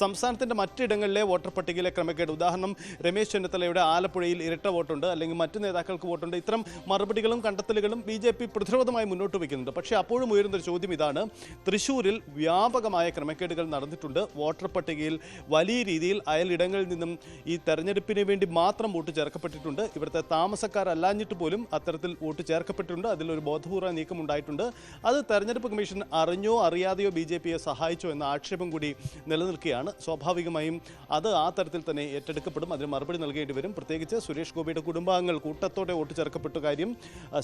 S8: സംസ്ഥാനത്തിൻ്റെ മറ്റിടങ്ങളിലെ വോട്ടർ പട്ടികയിലെ ക്രമക്കേട്, ഉദാഹരണം രമേശ് ചെന്നിത്തലയുടെ ആലപ്പുഴയിൽ ഇരട്ട വോട്ടുണ്ട്, അല്ലെങ്കിൽ മറ്റ് നേതാക്കൾക്ക് വോട്ടുണ്ട്, ഇത്തരം മറുപടികളും കണ്ടെത്തലുകളും BJP പ്രതിരോധമായി മുന്നോട്ട് വയ്ക്കുന്നുണ്ട്. പക്ഷേ അപ്പോഴും ഉയരുന്നൊരു ചോദ്യം ഇതാണ്, തൃശ്ശൂരിൽ വ്യാപകമായ ക്രമക്കേടുകൾ നടന്നിട്ടുണ്ട്. വോട്ടർ പട്ടികയിൽ വലിയ രീതിയിൽ അയലിടങ്ങളിൽ നിന്നും ഈ തെരഞ്ഞെടുപ്പിന് വേണ്ടി മാത്രം വോട്ട് ചേർക്കപ്പെട്ടിട്ടുണ്ട്. ഇവിടുത്തെ താമസക്കാരല്ലാഞ്ഞിട്ട് പോലും അത്തരത്തിൽ വോട്ട് ചേർക്കപ്പെട്ടിട്ടുണ്ട്. അതിലൊരു ബോധപൂർവ്വ നീക്കം ഉണ്ടായിട്ടുണ്ട്. അത് തെരഞ്ഞെടുപ്പ് കമ്മീഷൻ അറിഞ്ഞോ അറിയാതെയോ BJP-യെ സഹായിച്ചോ എന്ന ആക്ഷേപം കൂടി നിലനിൽക്കുകയാണ്. സ്വാഭാവികമായും അത് ആ തരത്തിൽ തന്നെ ഏറ്റെടുക്കപ്പെടും. അതിന് മറുപടി നൽകേണ്ടി വരും. പ്രത്യേകിച്ച് സുരേഷ് ഗോപിയുടെ കുടുംബാംഗങ്ങൾ കൂട്ടത്തോടെ വോട്ട് ചേർക്കപ്പെട്ട കാര്യം,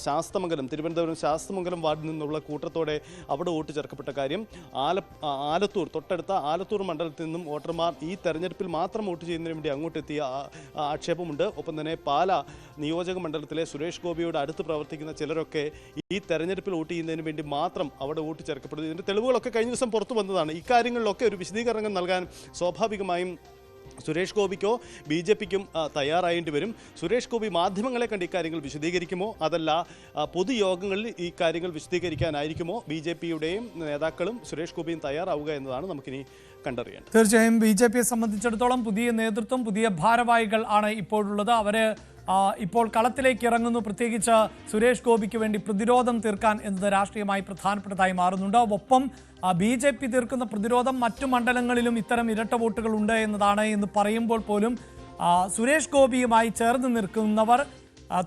S8: ശാസ്തമംഗലം, തിരുവനന്തപുരം ശാസ്തമംഗലം വാർഡിൽ നിന്നുള്ള കൂട്ടത്തോടെ അവിടെ വോട്ട് ചേർക്കപ്പെട്ട കാര്യം, ആലത്തൂർ, തൊട്ടടുത്ത ആലത്തൂർ മണ്ഡലത്തിൽ നിന്നും വോട്ടർമാർ ഈ തെരഞ്ഞെടുപ്പിൽ മാത്രം വോട്ട് ചെയ്യുന്നതിന് വേണ്ടി അങ്ങോട്ടെത്തിയ ആക്ഷേപമുണ്ട്. ഒപ്പം തന്നെ പാല നിയോജക മണ്ഡലത്തിലെ സുരേഷ് ഗോപിയോട് അടുത്ത് പ്രവർത്തിക്കുന്ന ചിലരൊക്കെ ഈ തെരഞ്ഞെടുപ്പിൽ വോട്ട് ചെയ്യുന്നതിന് വേണ്ടി മാത്രം അവിടെ വോട്ട് ചേർക്കപ്പെടുന്നു. ഇതിൻ്റെ തെളിവുകളൊക്കെ കഴിഞ്ഞ ദിവസം പുറത്തു വന്നതാണ്. ഇക്കാര്യങ്ങളിലൊക്കെ ഒരു വിശദീകരണം നൽകാൻ സ്വാഭാവികമായും സുരേഷ് ഗോപിക്കോ BJPക്കും തയ്യാറായേണ്ടി വരും. സുരേഷ് ഗോപി മാധ്യമങ്ങളെ കണ്ട് ഇക്കാര്യങ്ങൾ വിശദീകരിക്കുമോ, അതല്ല പൊതുയോഗങ്ങളിൽ ഈ കാര്യങ്ങൾ വിശദീകരിക്കാനായിരിക്കുമോ BJPയുടെയും നേതാക്കളും സുരേഷ് ഗോപിയും തയ്യാറാവുക എന്നതാണ് നമുക്കിനി കണ്ടറിയാൻ.
S1: തീർച്ചയായും BJPയെ സംബന്ധിച്ചിടത്തോളം പുതിയ നേതൃത്വം, പുതിയ ഭാരവാഹികൾ ആണ് ഇപ്പോഴുള്ളത്. അവര് ഇപ്പോൾ കളത്തിലേക്ക് ഇറങ്ങുന്നു. പ്രത്യേകിച്ച് സുരേഷ് ഗോപിക്ക് വേണ്ടി പ്രതിരോധം തീർക്കാൻ എന്നത് രാഷ്ട്രീയമായി പ്രധാനപ്പെട്ടതായി മാറുന്നുണ്ട്. ഒപ്പം BJP തീർക്കുന്ന പ്രതിരോധം മറ്റു മണ്ഡലങ്ങളിലും ഇത്തരം ഇരട്ട വോട്ടുകൾ ഉണ്ട് എന്നതാണ് എന്ന് പറയുമ്പോൾ പോലും സുരേഷ് ഗോപിയുമായി ചേർന്ന് നിൽക്കുന്നവർ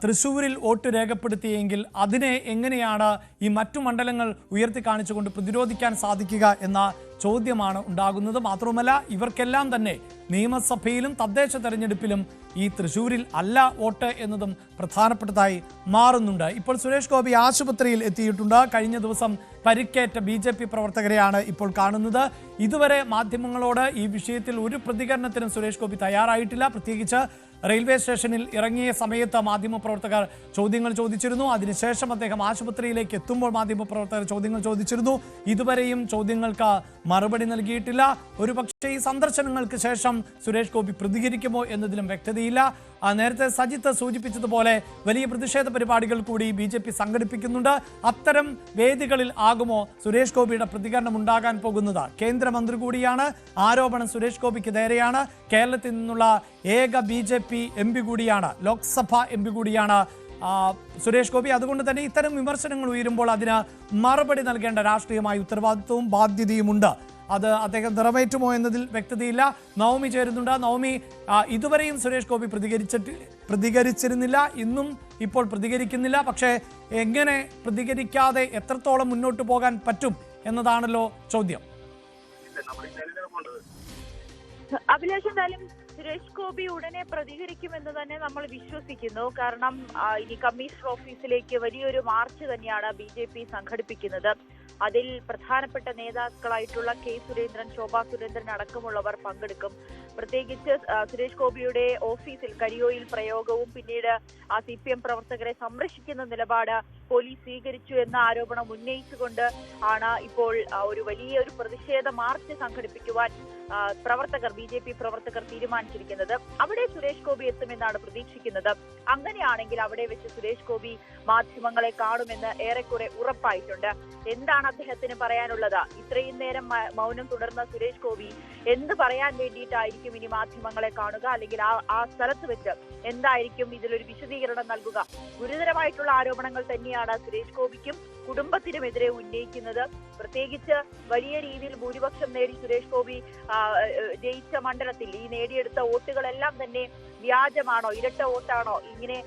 S1: തൃശ്ശൂരിൽ വോട്ട് രേഖപ്പെടുത്തിയെങ്കിൽ അതിനെ എങ്ങനെയാണ് ഈ മറ്റു മണ്ഡലങ്ങൾ ഉയർത്തി കാണിച്ചുകൊണ്ട് പ്രതിരോധിക്കാൻ സാധിക്കുക എന്ന ചോദ്യമാണ് ഉണ്ടാകുന്നത്. മാത്രവുമല്ല, ഇവർക്കെല്ലാം തന്നെ നിയമസഭയിലും തദ്ദേശ തെരഞ്ഞെടുപ്പിലും ഈ തൃശ്ശൂരിൽ അല്ല വോട്ട് എന്നതും പ്രധാനപ്പെട്ടതായി മാറുന്നുണ്ട്. ഇപ്പോൾ സുരേഷ് ഗോപി ആശുപത്രിയിൽ എത്തിയിട്ടുണ്ട്. കഴിഞ്ഞ ദിവസം പരിക്കേറ്റ BJP പ്രവർത്തകരെയാണ് ഇപ്പോൾ കാണുന്നത്. ഇതുവരെ മാധ്യമങ്ങളോട് ഈ വിഷയത്തിൽ ഒരു പ്രതികരണത്തിനും സുരേഷ് ഗോപി തയ്യാറായിട്ടില്ല. പ്രത്യേകിച്ച് റെയിൽവേ സ്റ്റേഷനിൽ ഇറങ്ങിയ സമയത്ത് മാധ്യമപ്രവർത്തകർ ചോദ്യങ്ങൾ ചോദിച്ചിരുന്നു. അതിനുശേഷം അദ്ദേഹം ആശുപത്രിയിലേക്ക് എത്തുമ്പോൾ മാധ്യമപ്രവർത്തകർ ചോദ്യങ്ങൾ ചോദിച്ചിരുന്നു. ഇതുവരെയും ചോദ്യങ്ങൾക്ക് മറുപടി നൽകിയിട്ടില്ല. ഒരുപക്ഷെ ഈ സന്ദർശനങ്ങൾക്ക് ശേഷം സുരേഷ് ഗോപി പ്രതികരിക്കുമോ എന്നതിലും വ്യക്തതയില്ല. നേരത്തെ സജിത്ത് സൂചിപ്പിച്ചതുപോലെ വലിയ പ്രതിഷേധ പരിപാടികൾ കൂടി BJP സംഘടിപ്പിക്കുന്നുണ്ട്. അത്തരം വേദികളിൽ ആകുമോ സുരേഷ് ഗോപിയുടെ പ്രതികരണം ഉണ്ടാകാൻ പോകുന്നത്? കേന്ദ്രമന്ത്രി കൂടിയാണ്. ആരോപണം സുരേഷ് ഗോപിക്ക് നേരെയാണ്. കേരളത്തിൽ നിന്നുള്ള ഏക BJP MP കൂടിയാണ്, ലോക്സഭ MP കൂടിയാണ് സുരേഷ് ഗോപി. അതുകൊണ്ട് തന്നെ ഇത്തരം വിമർശനങ്ങൾ ഉയരുമ്പോൾ അതിന് മറുപടി നൽകേണ്ട രാഷ്ട്രീയമായ ഉത്തരവാദിത്വവും ബാധ്യതയുമുണ്ട്. അത് അദ്ദേഹം നിറവേറ്റുമോ എന്നതിൽ വ്യക്തതയില്ല. നവമി ചേരുന്നുണ്ട്. നവമി, ഇതുവരെയും സുരേഷ് ഗോപി പ്രതികരിച്ചിരുന്നില്ല, ഇന്നും ഇപ്പോൾ പ്രതികരിക്കുന്നില്ല. പക്ഷേ എങ്ങനെ പ്രതികരിക്കാതെ എത്രത്തോളം മുന്നോട്ട് പോകാൻ പറ്റും എന്നതാണല്ലോ ചോദ്യം.
S2: അഭിലാഷ്, എന്തായാലും സുരേഷ് ഗോപി ഉടനെ പ്രതികരിക്കുമെന്ന് തന്നെ നമ്മൾ വിശ്വസിക്കുന്നു. കാരണം ഇനി കമ്മീഷണർ ഓഫീസിലേക്ക് വലിയൊരു മാർച്ച് തന്നെയാണ് BJP സംഘടിപ്പിക്കുന്നത്. അതിൽ പ്രധാനപ്പെട്ട നേതാക്കളായിട്ടുള്ള K സുരേന്ദ്രൻ, ശോഭാ സുരേന്ദ്രൻ അടക്കമുള്ളവർ പങ്കെടുക്കും. പ്രത്യേകിച്ച് സുരേഷ് ഗോപിയുടെ ഓഫീസിൽ കരിയോയിൽ പ്രയോഗവും പിന്നീട് CPM പ്രവർത്തകരെ സംരക്ഷിക്കുന്ന നിലപാട് പോലീസ് സ്വീകരിച്ചു എന്ന ആരോപണം ഉന്നയിച്ചുകൊണ്ട് ആണ് ഇപ്പോൾ ഒരു വലിയൊരു പ്രതിഷേധ മാർച്ച് സംഘടിപ്പിക്കുവാൻ BJP പ്രവർത്തകർ തീരുമാനിച്ചിരിക്കുന്നത്. അവിടെ സുരേഷ് ഗോപി എത്തുമെന്നാണ് പ്രതീക്ഷിക്കുന്നത്. അങ്ങനെയാണെങ്കിൽ അവിടെ വെച്ച് സുരേഷ് ഗോപി മാധ്യമങ്ങളെ കാണുമെന്ന് ഏറെക്കുറെ ഉറപ്പായിട്ടുണ്ട്. എന്താണ് അദ്ദേഹത്തിന് പറയാനുള്ളത്? ഇത്രയും നേരം മൗനം തുടർന്ന സുരേഷ് ഗോപി എന്ത് പറയാൻ വേണ്ടിയിട്ടായിരിക്കും ഇനി മാധ്യമങ്ങളെ കാണുക? അല്ലെങ്കിൽ ആ സ്ഥലത്ത് വെച്ച് എന്തായിരിക്കും ഇതിലൊരു വിശദീകരണം നൽകുക? ഗുരുതരമായിട്ടുള്ള ആരോപണങ്ങൾ തന്നെയാണ് സുരേഷ് ഗോപിക്കും കുടുംബത്തിനുമെതിരെ ഉന്നയിക്കുന്നത്. പ്രത്യേകിച്ച് വലിയ രീതിയിൽ ഭൂരിപക്ഷം നേടി സുരേഷ് ഗോപി ജയിച്ച മണ്ഡലത്തിൽ ഈ നേടിയെടുത്ത വോട്ടുകളെല്ലാം തന്നെ വ്യാജമാണോ, ഇരട്ട വോട്ടാണോ, ഇങ്ങനെ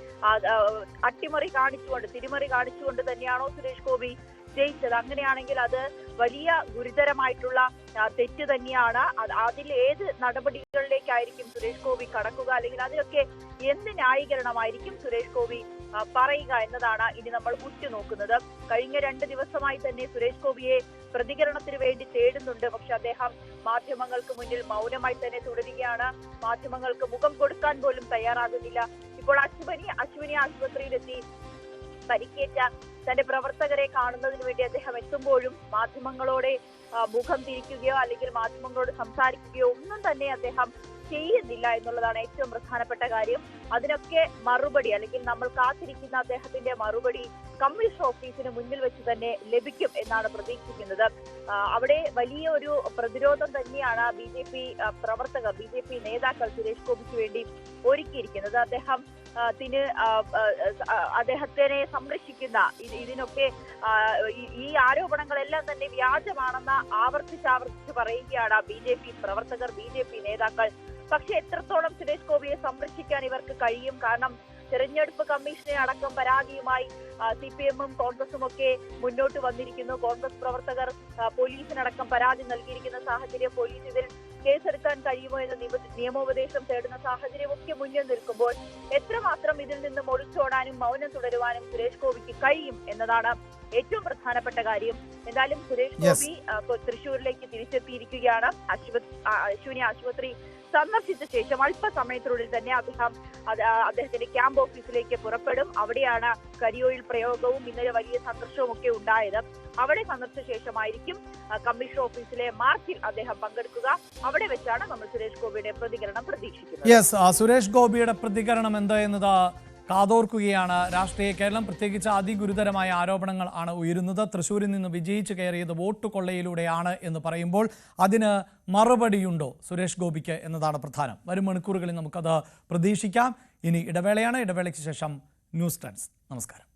S2: അട്ടിമറി കാണിച്ചുകൊണ്ട്, തിരിമറി കാണിച്ചുകൊണ്ട് തന്നെയാണോ സുരേഷ് ഗോപി ജയിച്ചത്? അങ്ങനെയാണെങ്കിൽ അത് വലിയ ഗുരുതരമായിട്ടുള്ള തെറ്റ് തന്നെയാണ്. അതിൽ ഏത് നടപടികളിലേക്കായിരിക്കും സുരേഷ് ഗോപി കടക്കുക? അല്ലെങ്കിൽ അതിലൊക്കെ എന്ത് ന്യായീകരണമായിരിക്കും സുരേഷ് ഗോപി പറയുക എന്നതാണ് ഇനി നമ്മൾ ഉറ്റുനോക്കുന്നത്. കഴിഞ്ഞ 2 ദിവസമായി തന്നെ സുരേഷ് ഗോപിയെ പ്രതികരണത്തിന് വേണ്ടി തേടുന്നുണ്ട്. പക്ഷെ അദ്ദേഹം മാധ്യമങ്ങൾക്ക് മുന്നിൽ മൗനമായി തന്നെ തുടരുകയാണ്. മാധ്യമങ്ങൾക്ക് മുഖം കൊടുക്കാൻ പോലും തയ്യാറാകുന്നില്ല. ഇപ്പോൾ അശ്വിനി ആശുപത്രിയിലെത്തി പരിക്കേറ്റ തന്റെ പ്രവർത്തകരെ കാണുന്നതിന് വേണ്ടി അദ്ദേഹം എത്തുമ്പോഴും മാധ്യമങ്ങളോടെ മുഖം തിരിക്കുകയോ അല്ലെങ്കിൽ മാധ്യമങ്ങളോട് സംസാരിക്കുകയോ ഒന്നും തന്നെ അദ്ദേഹം ചെയ്യുന്നില്ല എന്നുള്ളതാണ് ഏറ്റവും പ്രധാനപ്പെട്ട കാര്യം. അതിനൊക്കെ മറുപടി, അല്ലെങ്കിൽ നമ്മൾ കാത്തിരിക്കുന്ന അദ്ദേഹത്തിന്റെ മറുപടി കമ്മീഷണർ ഓഫീസിന് മുന്നിൽ വെച്ച് തന്നെ ലഭിക്കും എന്നാണ് പ്രതീക്ഷിക്കുന്നത്. അവിടെ വലിയ ഒരു പ്രതിരോധം തന്നെയാണ് BJP പ്രവർത്തകർ, BJP നേതാക്കൾ സുരേഷ് ഗോപിക്ക് വേണ്ടി ഒരുക്കിയിരിക്കുന്നത്. അദ്ദേഹത്തിനെ സംരക്ഷിക്കുന്ന ഇതിനൊക്കെ ഈ ആരോപണങ്ങളെല്ലാം തന്നെ വ്യാജമാണെന്ന് ആവർത്തിച്ച് പറയുകയാണ് BJP പ്രവർത്തകർ, BJP നേതാക്കൾ. പക്ഷെ എത്രത്തോളം സുരേഷ് ഗോപിയെ സംരക്ഷിക്കാൻ ഇവർക്ക് കഴിയും? കാരണം തെരഞ്ഞെടുപ്പ് കമ്മീഷനെ അടക്കം പരാതിയുമായി CPM-ഉം കോൺഗ്രസും ഒക്കെ മുന്നോട്ട് വന്നിരിക്കുന്നു. കോൺഗ്രസ് പ്രവർത്തകർ പോലീസിനടക്കം പരാതി നൽകിയിരിക്കുന്ന സാഹചര്യം, പോലീസ് ഇതിൽ കേസെടുക്കാൻ കഴിയുമോ എന്ന നിയമോപദേശം തേടുന്ന സാഹചര്യമൊക്കെ മുന്നിൽ നിൽക്കുമ്പോൾ എത്രമാത്രം ഇതിൽ നിന്നും ഒളിച്ചോടാനും മൗനം തുടരുവാനും സുരേഷ് ഗോപിക്ക് കഴിയും എന്നതാണ് ഏറ്റവും പ്രധാനപ്പെട്ട കാര്യം. എന്തായാലും സുരേഷ് ഗോപി തൃശ്ശൂരിലേക്ക് തിരിച്ചെത്തിയിരിക്കുകയാണ്. അശ്വിനി ആശുപത്രി സന്ദർശിച്ച ശേഷം അല്പസമയത്തിനുള്ളിൽ തന്നെ അദ്ദേഹത്തിന്റെ ക്യാമ്പ് ഓഫീസിലേക്ക് പുറപ്പെടും. അവിടെയാണ് കരിയോയിൽ പ്രയോഗവും ഇന്നലെ വലിയ സംഘർഷവും ഒക്കെ ഉണ്ടായത്. അവിടെ സന്ദർശിച്ച ശേഷമായിരിക്കും കമ്മീഷൻ ഓഫീസിലെ മാർച്ചിൽ അദ്ദേഹം പങ്കെടുക്കുക. അവിടെ വെച്ചാണ് നമ്മൾ സുരേഷ് ഗോപിയുടെ പ്രതികരണം പ്രതീക്ഷിക്കുന്നത്.
S1: യെസ്, സുരേഷ് ഗോപിയുടെ പ്രതികരണം എന്താ എന്നത് കാതോർക്കുകയാണ് രാഷ്ട്രീയ കേരളം. പ്രത്യേകിച്ച് അതിഗുരുതരമായ ആരോപണങ്ങൾ ആണ് ഉയരുന്നത്. തൃശ്ശൂരിൽ നിന്ന് വിജയിച്ചു കയറിയത് വോട്ട് കൊള്ളയിലൂടെയാണ് എന്ന് പറയുമ്പോൾ അതിന് മറുപടിയുണ്ടോ സുരേഷ് ഗോപിക്ക് എന്നതാണ് പ്രധാനം. വരും മണിക്കൂറുകളിൽ നമുക്കത് പ്രതീക്ഷിക്കാം. ഇനി ഇടവേളയാണ്. ഇടവേളയ്ക്ക് ശേഷം ന്യൂസ് ട്രെൻഡ്സ്. നമസ്കാരം.